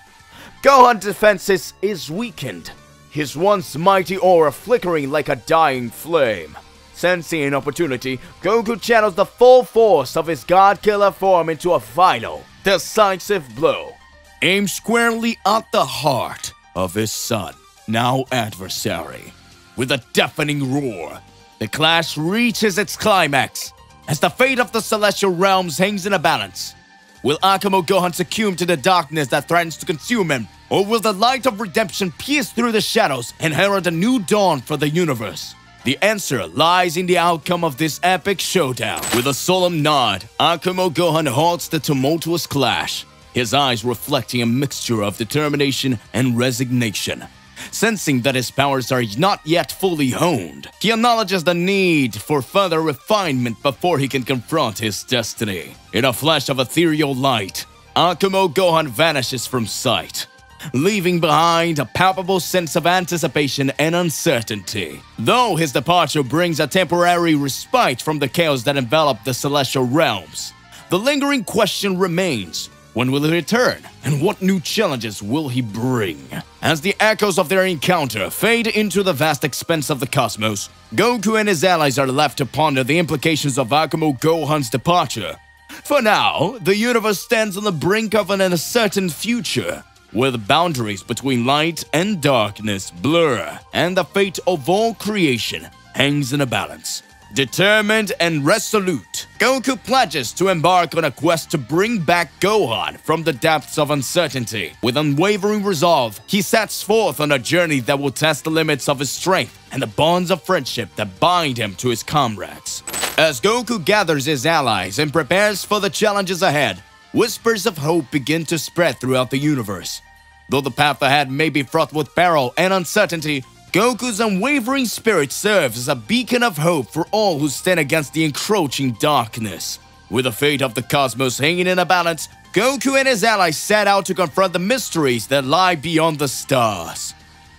Gohan's defenses is weakened, his once mighty aura flickering like a dying flame. Sensing an opportunity, Goku channels the full force of his God-Killer form into a final, decisive blow, aimed squarely at the heart of his son, now adversary. With a deafening roar, the clash reaches its climax, as the fate of the celestial realms hangs in a balance. Will Akumo Gohan succumb to the darkness that threatens to consume him, or will the light of redemption pierce through the shadows and herald a new dawn for the universe? The answer lies in the outcome of this epic showdown. With a solemn nod, Akumo Gohan halts the tumultuous clash, his eyes reflecting a mixture of determination and resignation. Sensing that his powers are not yet fully honed, he acknowledges the need for further refinement before he can confront his destiny. In a flash of ethereal light, Akumo Gohan vanishes from sight, leaving behind a palpable sense of anticipation and uncertainty. Though his departure brings a temporary respite from the chaos that enveloped the celestial realms, the lingering question remains: when will he return, and what new challenges will he bring? As the echoes of their encounter fade into the vast expanse of the cosmos, Goku and his allies are left to ponder the implications of Akumo Gohan's departure. For now, the universe stands on the brink of an uncertain future, where the boundaries between light and darkness blur, and the fate of all creation hangs in a balance. Determined and resolute, Goku pledges to embark on a quest to bring back Gohan from the depths of uncertainty. With unwavering resolve, he sets forth on a journey that will test the limits of his strength and the bonds of friendship that bind him to his comrades. As Goku gathers his allies and prepares for the challenges ahead, whispers of hope begin to spread throughout the universe. Though the path ahead may be fraught with peril and uncertainty, Goku's unwavering spirit serves as a beacon of hope for all who stand against the encroaching darkness. With the fate of the cosmos hanging in a balance, Goku and his allies set out to confront the mysteries that lie beyond the stars.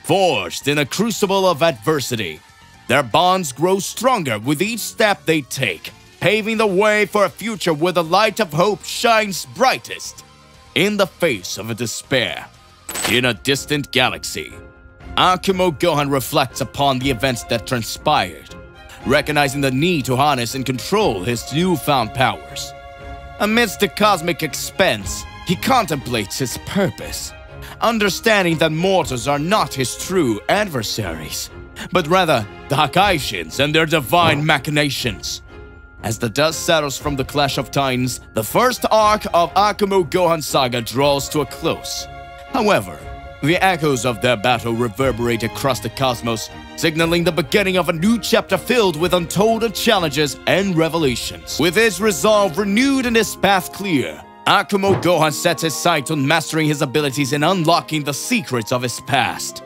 Forged in a crucible of adversity, their bonds grow stronger with each step they take, paving the way for a future where the light of hope shines brightest in the face of despair. In a distant galaxy, Akumo Gohan reflects upon the events that transpired, recognizing the need to harness and control his newfound powers. Amidst the cosmic expanse, he contemplates his purpose, understanding that mortals are not his true adversaries, but rather the Hakaishins and their divine machinations. As the dust settles from the Clash of Titans, the first arc of Akumo Gohan Saga draws to a close. However, the echoes of their battle reverberate across the cosmos, signaling the beginning of a new chapter filled with untold challenges and revelations. With his resolve renewed and his path clear, Akumo Gohan sets his sights on mastering his abilities and unlocking the secrets of his past.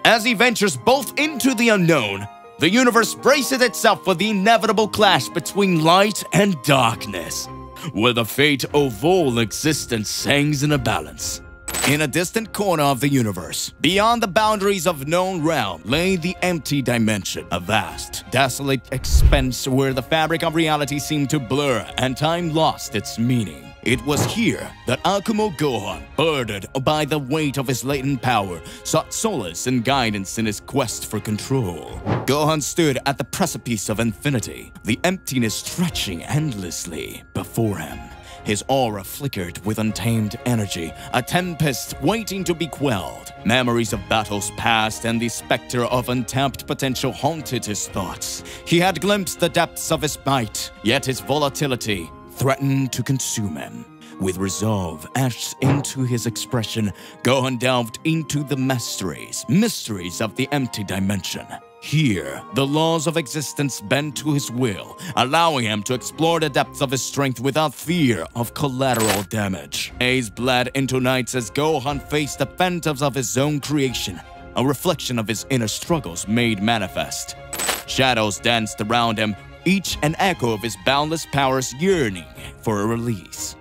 As he ventures both into the unknown, the universe braces itself for the inevitable clash between light and darkness, where the fate of all existence hangs in a balance. In a distant corner of the universe, beyond the boundaries of known realm, lay the empty dimension, a vast, desolate expanse where the fabric of reality seemed to blur and time lost its meaning. It was here that Akumo Gohan, burdened by the weight of his latent power, sought solace and guidance in his quest for control. Gohan stood at the precipice of infinity, the emptiness stretching endlessly before him. His aura flickered with untamed energy, a tempest waiting to be quelled. Memories of battles past and the specter of untapped potential haunted his thoughts. He had glimpsed the depths of his might, yet his volatility threatened to consume him. With resolve etched into his expression, Gohan delved into the mysteries of the empty dimension. Here, the laws of existence bend to his will, allowing him to explore the depths of his strength without fear of collateral damage. Days bled into nights as Gohan faced the phantoms of his own creation, a reflection of his inner struggles made manifest. Shadows danced around him, each an echo of his boundless powers yearning for a release.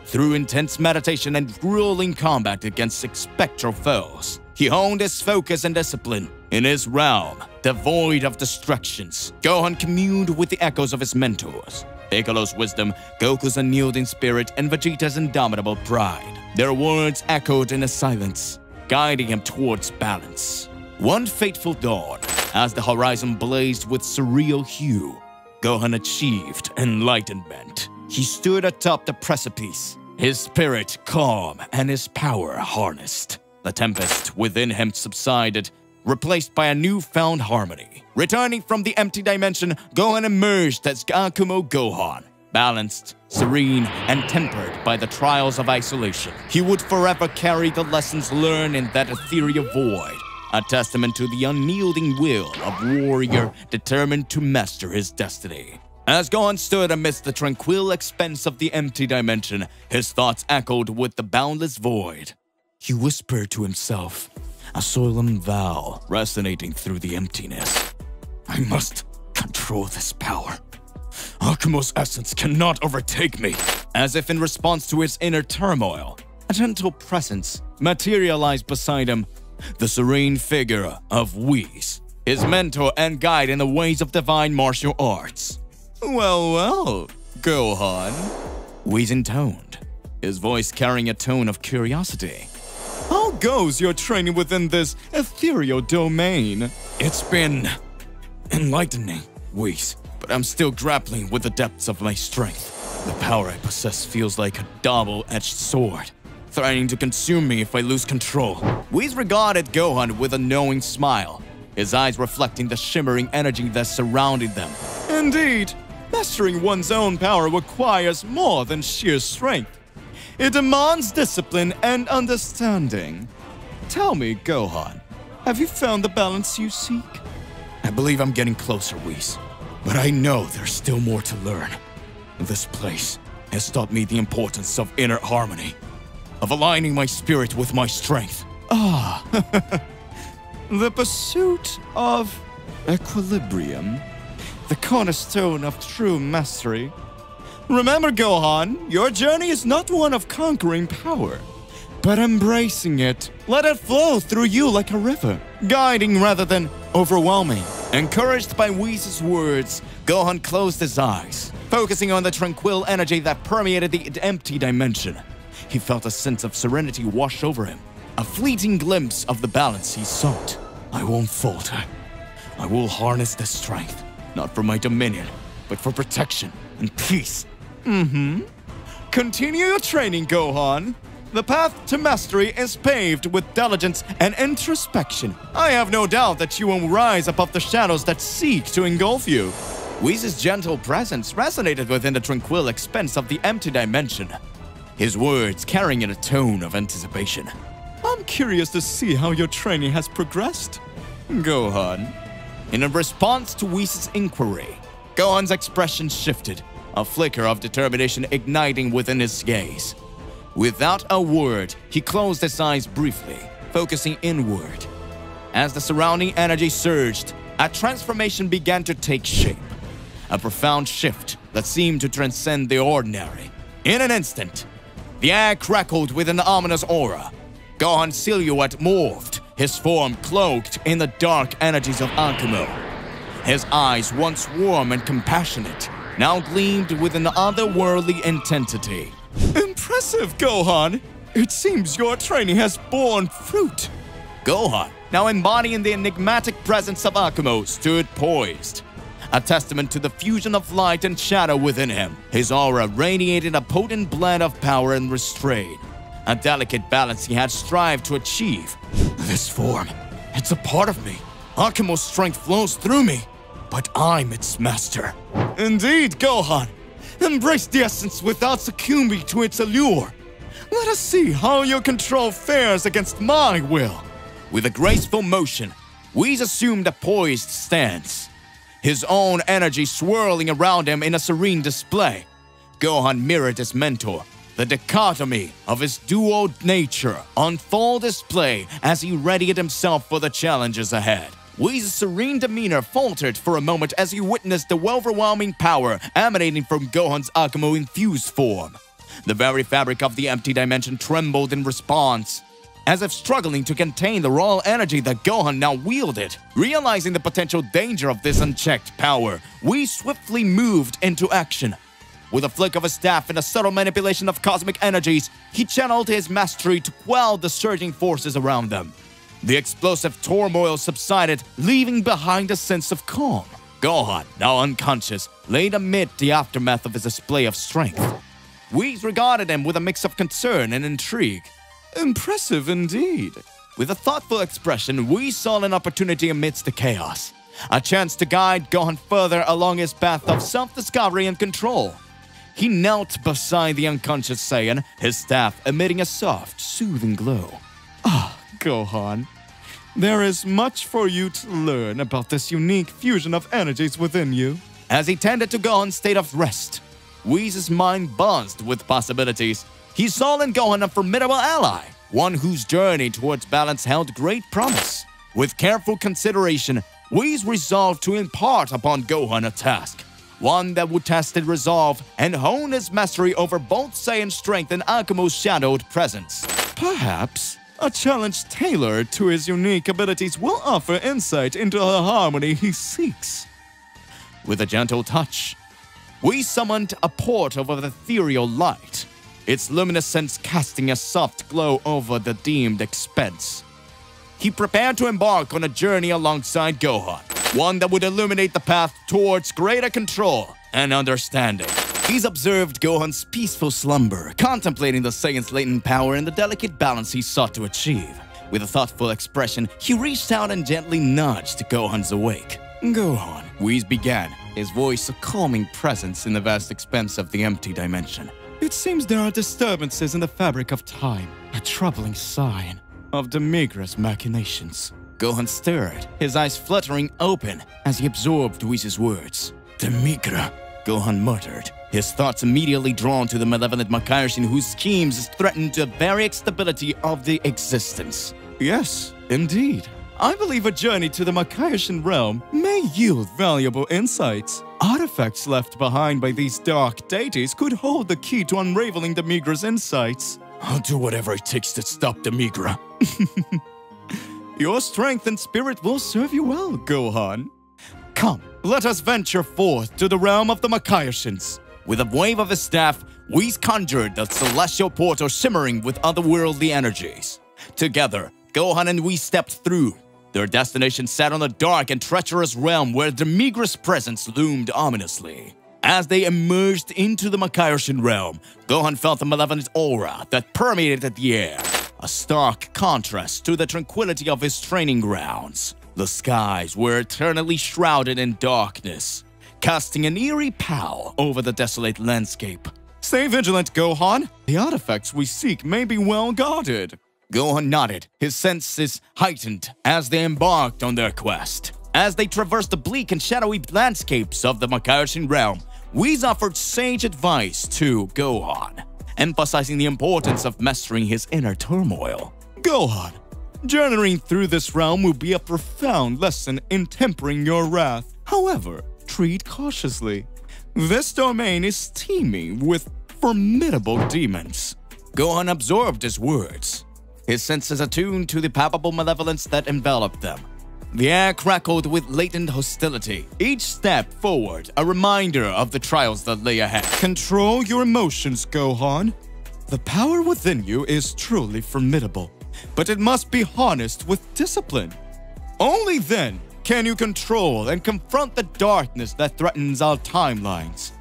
Through intense meditation and grueling combat against spectral foes, he honed his focus and discipline. In his realm, devoid of distractions, Gohan communed with the echoes of his mentors. Piccolo's wisdom, Goku's unyielding spirit, and Vegeta's indomitable pride. Their words echoed in the silence, guiding him towards balance. One fateful dawn, as the horizon blazed with surreal hue, Gohan achieved enlightenment. He stood atop the precipice, his spirit calm and his power harnessed. The tempest within him subsided, replaced by a newfound harmony. Returning from the empty dimension, Gohan emerged as Akumo Gohan, balanced, serene, and tempered by the trials of isolation. He would forever carry the lessons learned in that ethereal void, a testament to the unyielding will of a warrior determined to master his destiny. As Gohan stood amidst the tranquil expanse of the empty dimension, his thoughts echoed with the boundless void. He whispered to himself, a solemn vow resonating through the emptiness. I must control this power. Akumo's essence cannot overtake me. As if in response to his inner turmoil, a gentle presence materialized beside him, the serene figure of Whis, his mentor and guide in the ways of divine martial arts. Well, Gohan, Whis intoned, his voice carrying a tone of curiosity. How goes your training within this ethereal domain? It's been enlightening, Whis, but I'm still grappling with the depths of my strength. The power I possess feels like a double-edged sword, threatening to consume me if I lose control. Whis regarded Gohan with a knowing smile, his eyes reflecting the shimmering energy that surrounded them. Indeed, mastering one's own power requires more than sheer strength. It demands discipline and understanding. Tell me, Gohan, have you found the balance you seek? I believe I'm getting closer, Whis, but I know there's still more to learn. This place has taught me the importance of inner harmony, of aligning my spirit with my strength. The pursuit of equilibrium, the cornerstone of true mastery. Remember, Gohan, your journey is not one of conquering power, but embracing it. Let it flow through you like a river, guiding rather than overwhelming. Encouraged by Whis' words, Gohan closed his eyes, focusing on the tranquil energy that permeated the empty dimension. He felt a sense of serenity wash over him, a fleeting glimpse of the balance he sought. I won't falter. I will harness this strength, not for my dominion, but for protection and peace. Continue your training, Gohan. The path to mastery is paved with diligence and introspection. I have no doubt that you will rise above the shadows that seek to engulf you. Whis' gentle presence resonated within the tranquil expanse of the empty dimension, his words carrying in a tone of anticipation. I'm curious to see how your training has progressed, Gohan. In response to Whis' inquiry, Gohan's expression shifted, a flicker of determination igniting within his gaze. Without a word, he closed his eyes briefly, focusing inward. As the surrounding energy surged, a transformation began to take shape. A profound shift that seemed to transcend the ordinary. In an instant, the air crackled with an ominous aura. Gohan's silhouette morphed, his form cloaked in the dark energies of Akumo. His eyes, once warm and compassionate, now gleamed with an otherworldly intensity. Impressive, Gohan! It seems your training has borne fruit. Gohan, now embodying the enigmatic presence of Akumo, stood poised, a testament to the fusion of light and shadow within him. His aura radiated a potent blend of power and restraint, a delicate balance he had strived to achieve. This form, it's a part of me. Akumo's strength flows through me, but I'm its master. Indeed, Gohan. Embrace the essence without succumbing to its allure. Let us see how your control fares against my will. With a graceful motion, Whis assumed a poised stance, his own energy swirling around him in a serene display. Gohan mirrored his mentor, the dichotomy of his dual nature on full display as he readied himself for the challenges ahead. Whis' serene demeanor faltered for a moment as he witnessed the overwhelming power emanating from Gohan's Akuma-infused form. The very fabric of the empty dimension trembled in response, as if struggling to contain the raw energy that Gohan now wielded. Realizing the potential danger of this unchecked power, Whis swiftly moved into action. With a flick of his staff and a subtle manipulation of cosmic energies, he channeled his mastery to quell the surging forces around them. The explosive turmoil subsided, leaving behind a sense of calm. Gohan, now unconscious, laid amid the aftermath of his display of strength. Whis regarded him with a mix of concern and intrigue. Impressive indeed. With a thoughtful expression, Whis saw an opportunity amidst the chaos. A chance to guide Gohan further along his path of self-discovery and control. He knelt beside the unconscious Saiyan, his staff emitting a soft, soothing glow. Ah, Gohan. There is much for you to learn about this unique fusion of energies within you. As he tended to Gohan's state of rest, Whis' mind buzzed with possibilities. He saw in Gohan a formidable ally, one whose journey towards balance held great promise. With careful consideration, Whis resolved to impart upon Gohan a task, one that would test his resolve and hone his mastery over both Saiyan strength and Akuma's shadowed presence. Perhaps a challenge tailored to his unique abilities will offer insight into the harmony he seeks. With a gentle touch, Whis summoned a port of ethereal light, its luminescence casting a soft glow over the deemed expanse. He prepared to embark on a journey alongside Gohan, one that would illuminate the path towards greater control and understanding. He's observed Gohan's peaceful slumber, contemplating the Saiyan's latent power and the delicate balance he sought to achieve. With a thoughtful expression, he reached out and gently nudged Gohan's awake. Gohan, Whis began, his voice a calming presence in the vast expanse of the empty dimension. it seems there are disturbances in the fabric of time, a troubling sign of Demigra's machinations. Gohan stirred, his eyes fluttering open as he absorbed Whis' words. Demigra, Gohan muttered, his thoughts immediately drawn to the malevolent Makaioshin whose schemes threatened the very stability of the existence. Yes, indeed. I believe a journey to the Makaioshin realm may yield valuable insights. Artifacts left behind by these dark deities could hold the key to unraveling Demigra's insights. I'll do whatever it takes to stop Demigra. Your strength and spirit will serve you well, Gohan. Come, let us venture forth to the realm of the Makaioshins. With a wave of his staff, Whis conjured the celestial portal shimmering with otherworldly energies. Together, Gohan and Whis stepped through. Their destination sat on a dark and treacherous realm where Demigra's presence loomed ominously. As they emerged into the Makaioshин realm, Gohan felt a malevolent aura that permeated the air, a stark contrast to the tranquility of his training grounds. The skies were eternally shrouded in darkness, casting an eerie pall over the desolate landscape. Stay vigilant, Gohan. The artifacts we seek may be well guarded. Gohan nodded, his senses heightened as they embarked on their quest. As they traversed the bleak and shadowy landscapes of the Makaioshин realm, Whis offered sage advice to Gohan, emphasizing the importance of mastering his inner turmoil. Gohan, journeying through this realm will be a profound lesson in tempering your wrath. However, tread cautiously. This domain is teeming with formidable demons. Gohan absorbed his words, his senses attuned to the palpable malevolence that enveloped them. The air crackled with latent hostility, each step forward a reminder of the trials that lay ahead. Control your emotions, Gohan. The power within you is truly formidable, but it must be harnessed with discipline. Only then can you control and confront the darkness that threatens our timelines.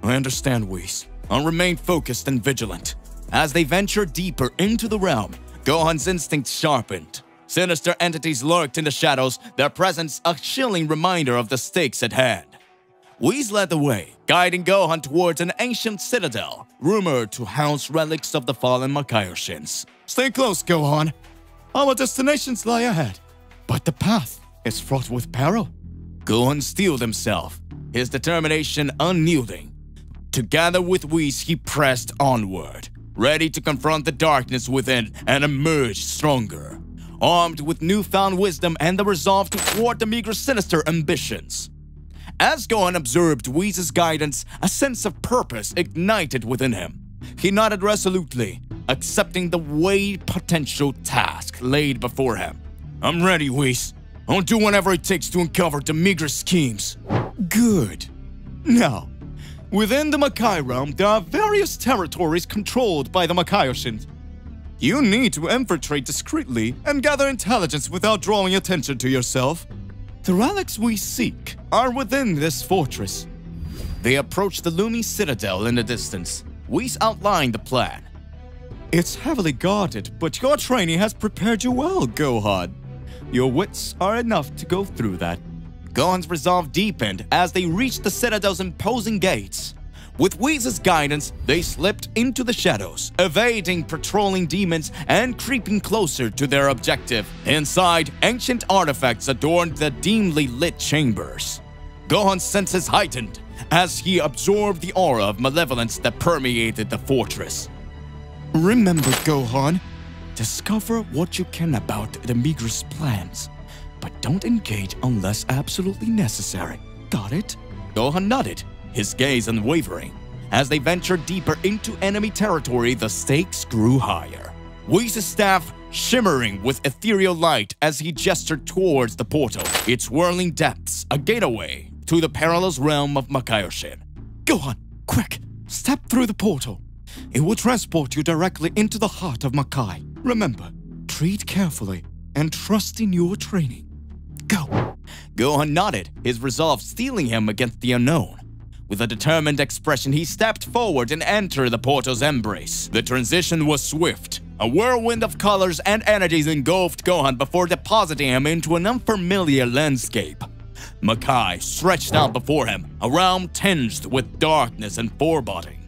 I understand, Whis. I'll remain focused and vigilant. As they ventured deeper into the realm, Gohan's instincts sharpened. Sinister entities lurked in the shadows, their presence a chilling reminder of the stakes at hand. Whis led the way, guiding Gohan towards an ancient citadel, rumored to house relics of the fallen Makaiyoshins. Stay close, Gohan. Our destinations lie ahead. But the path is fraught with peril. Gohan steeled himself, his determination unyielding. Together with Whis, he pressed onward, ready to confront the darkness within and emerge stronger, armed with newfound wisdom and the resolve to thwart the meager's sinister ambitions. As Gohan observed Whis' guidance, a sense of purpose ignited within him. He nodded resolutely, accepting the weighed potential task laid before him. I'm ready, Whis. I'll do whatever it takes to uncover the meager's schemes. Good. Now, within the Makai realm, there are various territories controlled by the Makaioshins. You need to infiltrate discreetly and gather intelligence without drawing attention to yourself. The relics we seek are within this fortress. They approached the looming citadel in the distance. Whis outlined the plan. It's heavily guarded, but your training has prepared you well, Gohan. Your wits are enough to go through that. Gohan's resolve deepened as they reached the citadel's imposing gates. With Whis' guidance, they slipped into the shadows, evading patrolling demons and creeping closer to their objective. Inside, ancient artifacts adorned the dimly lit chambers. Gohan's senses heightened as he absorbed the aura of malevolence that permeated the fortress. Remember, Gohan, discover what you can about the meager's plans, but don't engage unless absolutely necessary. Got it? Gohan nodded, his gaze unwavering. As they ventured deeper into enemy territory, the stakes grew higher. Whis' staff shimmering with ethereal light as he gestured towards the portal, its whirling depths a gateway to the perilous realm of Makaiyoshin. Gohan, quick, step through the portal. It will transport you directly into the heart of Makai. Remember, tread carefully and trust in your training. Go. Gohan nodded, his resolve steeling him against the unknown. With a determined expression, he stepped forward and entered the portal's embrace. The transition was swift. A whirlwind of colors and energies engulfed Gohan before depositing him into an unfamiliar landscape. Makai stretched out before him, a realm tinged with darkness and foreboding.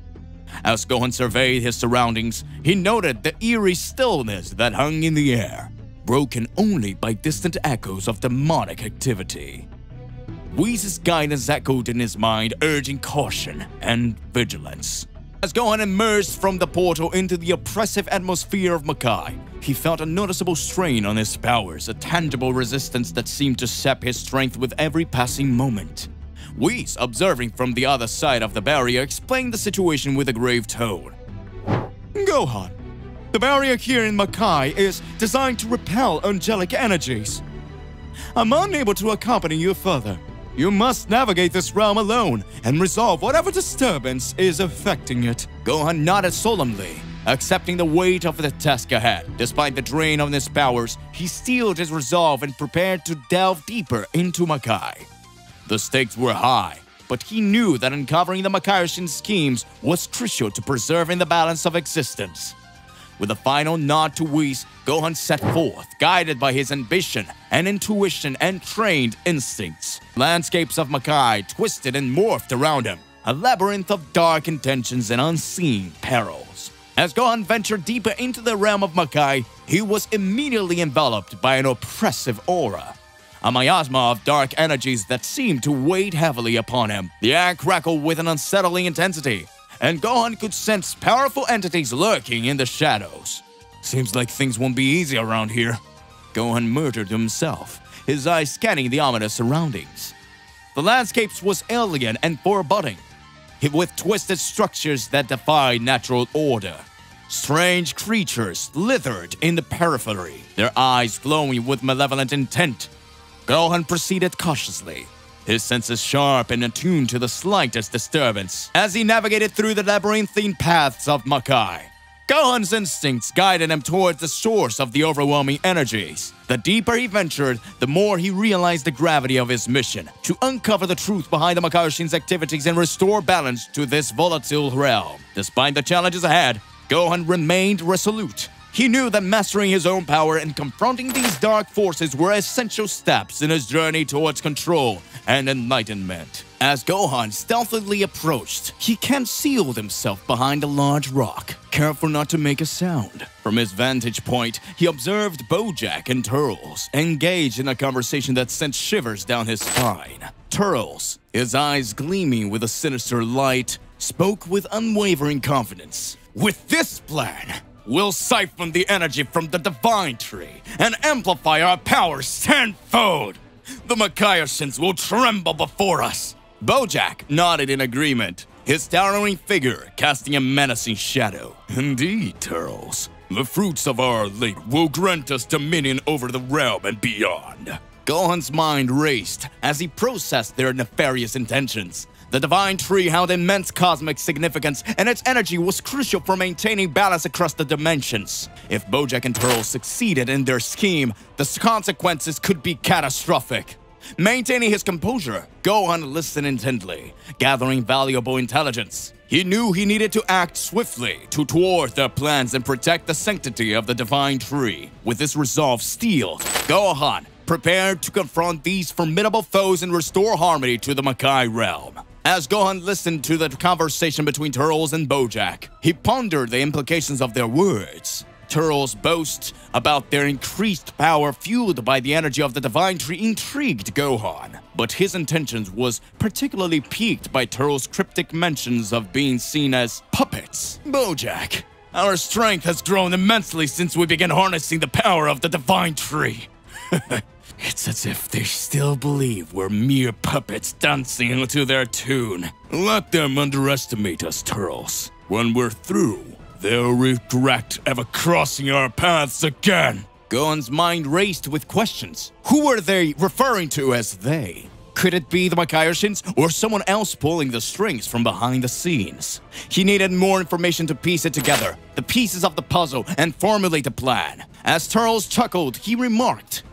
As Gohan surveyed his surroundings, he noted the eerie stillness that hung in the air, broken only by distant echoes of demonic activity. Whis' guidance echoed in his mind, urging caution and vigilance. As Gohan emerged from the portal into the oppressive atmosphere of Makai, he felt a noticeable strain on his powers, a tangible resistance that seemed to sap his strength with every passing moment. Whis, observing from the other side of the barrier, explained the situation with a grave tone. Gohan, the barrier here in Makai is designed to repel angelic energies. I'm unable to accompany you further. You must navigate this realm alone and resolve whatever disturbance is affecting it. Gohan nodded solemnly, accepting the weight of the task ahead. Despite the drain on his powers, he steeled his resolve and prepared to delve deeper into Makai. The stakes were high, but he knew that uncovering the Makaiyoshin schemes was crucial to preserving the balance of existence. With a final nod to Whis, Gohan set forth, guided by his ambition and intuition and trained instincts. Landscapes of Makai twisted and morphed around him, a labyrinth of dark intentions and unseen perils. As Gohan ventured deeper into the realm of Makai, he was immediately enveloped by an oppressive aura. A miasma of dark energies that seemed to weigh heavily upon him. The air crackled with an unsettling intensity, and Gohan could sense powerful entities lurking in the shadows. Seems like things won't be easy around here. Gohan murmured to himself, his eyes scanning the ominous surroundings. The landscape was alien and foreboding, with twisted structures that defied natural order. Strange creatures slithered in the periphery, their eyes glowing with malevolent intent. Gohan proceeded cautiously, his senses sharp and attuned to the slightest disturbance. As he navigated through the labyrinthine paths of Makai, Gohan's instincts guided him towards the source of the overwhelming energies. The deeper he ventured, the more he realized the gravity of his mission, to uncover the truth behind the Makaiyoshin's activities and restore balance to this volatile realm. Despite the challenges ahead, Gohan remained resolute. He knew that mastering his own power and confronting these dark forces were essential steps in his journey towards control and enlightenment. As Gohan stealthily approached, he concealed himself behind a large rock, careful not to make a sound. From his vantage point, he observed Bojack and Turles engage in a conversation that sent shivers down his spine. Turles, his eyes gleaming with a sinister light, spoke with unwavering confidence. With this plan, we'll siphon the energy from the Divine Tree and amplify our powers tenfold. The Makaiashins will tremble before us. Bojack nodded in agreement, his towering figure casting a menacing shadow. Indeed, Turles. The fruits of our labor will grant us dominion over the realm and beyond. Gohan's mind raced as he processed their nefarious intentions. The Divine Tree held immense cosmic significance, and its energy was crucial for maintaining balance across the dimensions. If Bojack and Turles succeeded in their scheme, the consequences could be catastrophic. Maintaining his composure, Gohan listened intently, gathering valuable intelligence. He knew he needed to act swiftly to thwart their plans and protect the sanctity of the Divine Tree. With this resolve steeled, Gohan prepared to confront these formidable foes and restore harmony to the Makai realm. As Gohan listened to the conversation between Turles and Bojack, he pondered the implications of their words. Turles' boast about their increased power fueled by the energy of the Divine Tree intrigued Gohan, but his intentions was particularly piqued by Turles' cryptic mentions of being seen as puppets. Bojack, our strength has grown immensely since we began harnessing the power of the Divine Tree. It's as if they still believe we're mere puppets dancing to their tune. Let them underestimate us, Turles. When we're through, they'll regret ever crossing our paths again. Gohan's mind raced with questions. Who were they referring to as they? Could it be the Makaiashins or someone else pulling the strings from behind the scenes? He needed more information to piece it together, the pieces of the puzzle, and formulate a plan. As Turles chuckled, he remarked,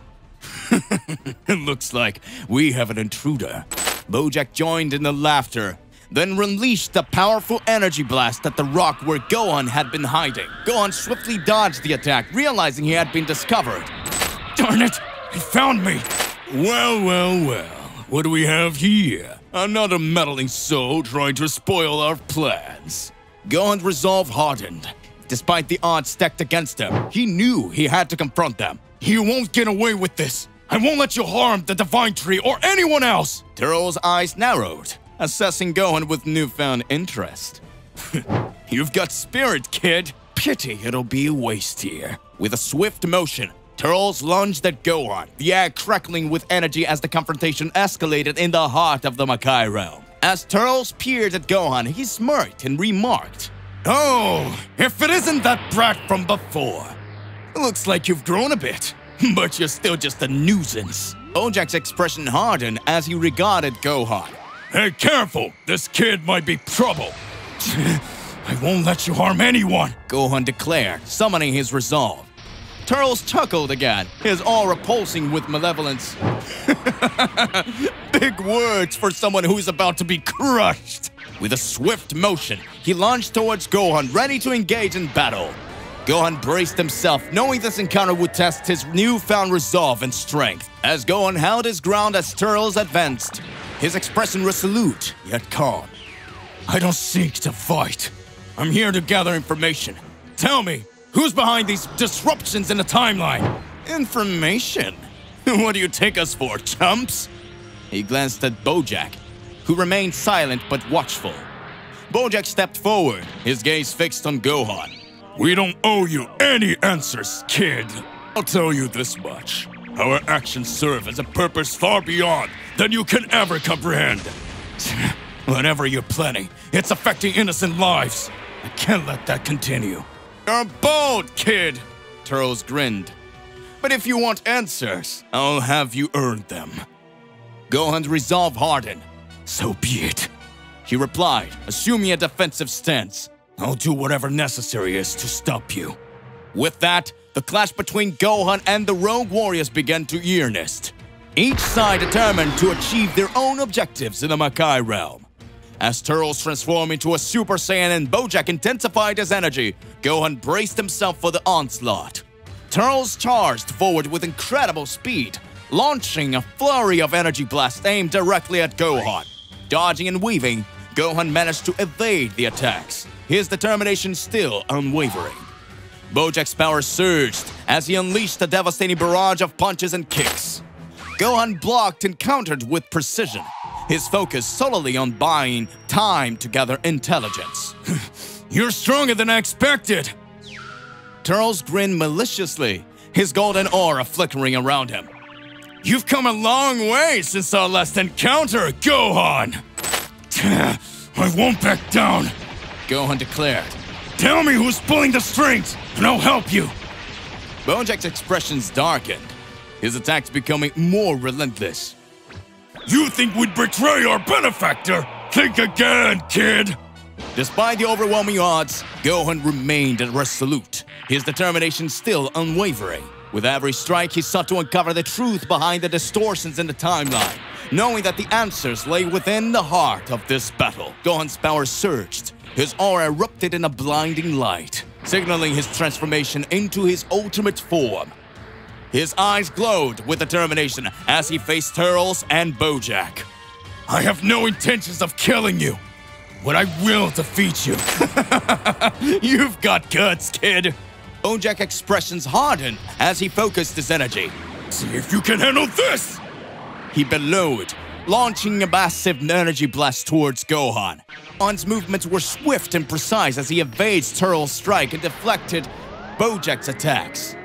"It looks like we have an intruder." Bojack joined in the laughter, then released a powerful energy blast at the rock where Gohan had been hiding. Gohan swiftly dodged the attack, realizing he had been discovered. Darn it! He found me! Well. What do we have here? Another meddling soul trying to spoil our plans. Gohan's resolve hardened. Despite the odds stacked against him, he knew he had to confront them. You won't get away with this! I won't let you harm the Divine Tree or anyone else! Turles' eyes narrowed, assessing Gohan with newfound interest. You've got spirit, kid. Pity it'll be a waste here. With a swift motion, Turles lunged at Gohan, the air crackling with energy as the confrontation escalated in the heart of the Makai realm. As Turles peered at Gohan, he smirked and remarked, "Oh, if it isn't that brat from before. Looks like you've grown a bit, but you're still just a nuisance." Bojack's expression hardened as he regarded Gohan. Hey, careful! This kid might be trouble. I won't let you harm anyone, Gohan declared, summoning his resolve. Turles chuckled again, his aura pulsing with malevolence. Big words for someone who's about to be crushed. With a swift motion, he launched towards Gohan, ready to engage in battle. Gohan braced himself, knowing this encounter would test his newfound resolve and strength. As Gohan held his ground as Turles advanced, his expression resolute, yet calm. I don't seek to fight. I'm here to gather information. Tell me, who's behind these disruptions in the timeline? Information? What do you take us for, chumps? He glanced at Bojack, who remained silent but watchful. Bojack stepped forward, his gaze fixed on Gohan. We don't owe you any answers, kid. I'll tell you this much. Our actions serve as a purpose far beyond than you can ever comprehend. Whatever you're planning, it's affecting innocent lives. I can't let that continue. You're bold, kid, Turles grinned. But if you want answers, I'll have you earn them. Gohan's resolve hardened. So be it, he replied, assuming a defensive stance. I'll do whatever necessary is to stop you. With that, the clash between Gohan and the Rogue Warriors began to earnest. Each side determined to achieve their own objectives in the Makai realm. As Turles transformed into a Super Saiyan and Bojack intensified his energy, Gohan braced himself for the onslaught. Turles charged forward with incredible speed, launching a flurry of energy blasts aimed directly at Gohan. Dodging and weaving, Gohan managed to evade the attacks, his determination still unwavering. Bojack's power surged as he unleashed a devastating barrage of punches and kicks. Gohan blocked and countered with precision, his focus solely on buying time to gather intelligence. You're stronger than I expected! Turles grinned maliciously, his golden aura flickering around him. You've come a long way since our last encounter, Gohan! I won't back down! Gohan declared. Tell me who's pulling the strings, and I'll help you! Bojack's expressions darkened, his attacks becoming more relentless. You think we'd betray our benefactor? Think again, kid! Despite the overwhelming odds, Gohan remained resolute, his determination still unwavering. With every strike, he sought to uncover the truth behind the distortions in the timeline, knowing that the answers lay within the heart of this battle. Gohan's power surged, his aura erupted in a blinding light, signaling his transformation into his ultimate form. His eyes glowed with determination as he faced Turles and Bojack. I have no intentions of killing you, but I will defeat you. You've got guts, kid. Bojack's expressions hardened as he focused his energy. See if you can handle this! He bellowed, launching a massive energy blast towards Gohan. Gohan's movements were swift and precise as he evades Turles' strike and deflected Bojack's attacks.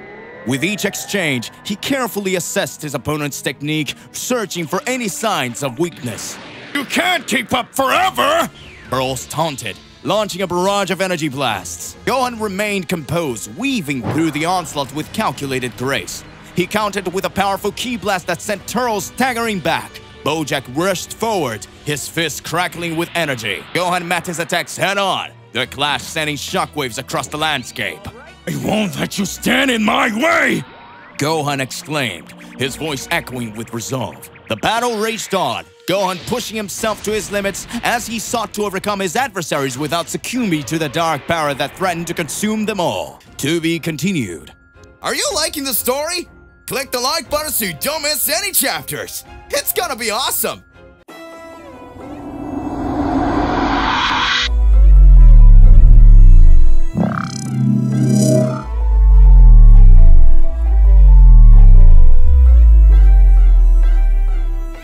With each exchange, he carefully assessed his opponent's technique, searching for any signs of weakness. You can't keep up forever! Turles taunted, launching a barrage of energy blasts. Gohan remained composed, weaving through the onslaught with calculated grace. He countered with a powerful ki blast that sent Turles staggering back. Bojack rushed forward, his fists crackling with energy. Gohan met his attacks head-on, their clash sending shockwaves across the landscape. I won't let you stand in my way! Gohan exclaimed, his voice echoing with resolve. The battle raged on, Gohan pushing himself to his limits as he sought to overcome his adversaries without succumbing to the dark power that threatened to consume them all. To be continued. Are you liking the story? Click the like button so you don't miss any chapters. It's gonna be awesome!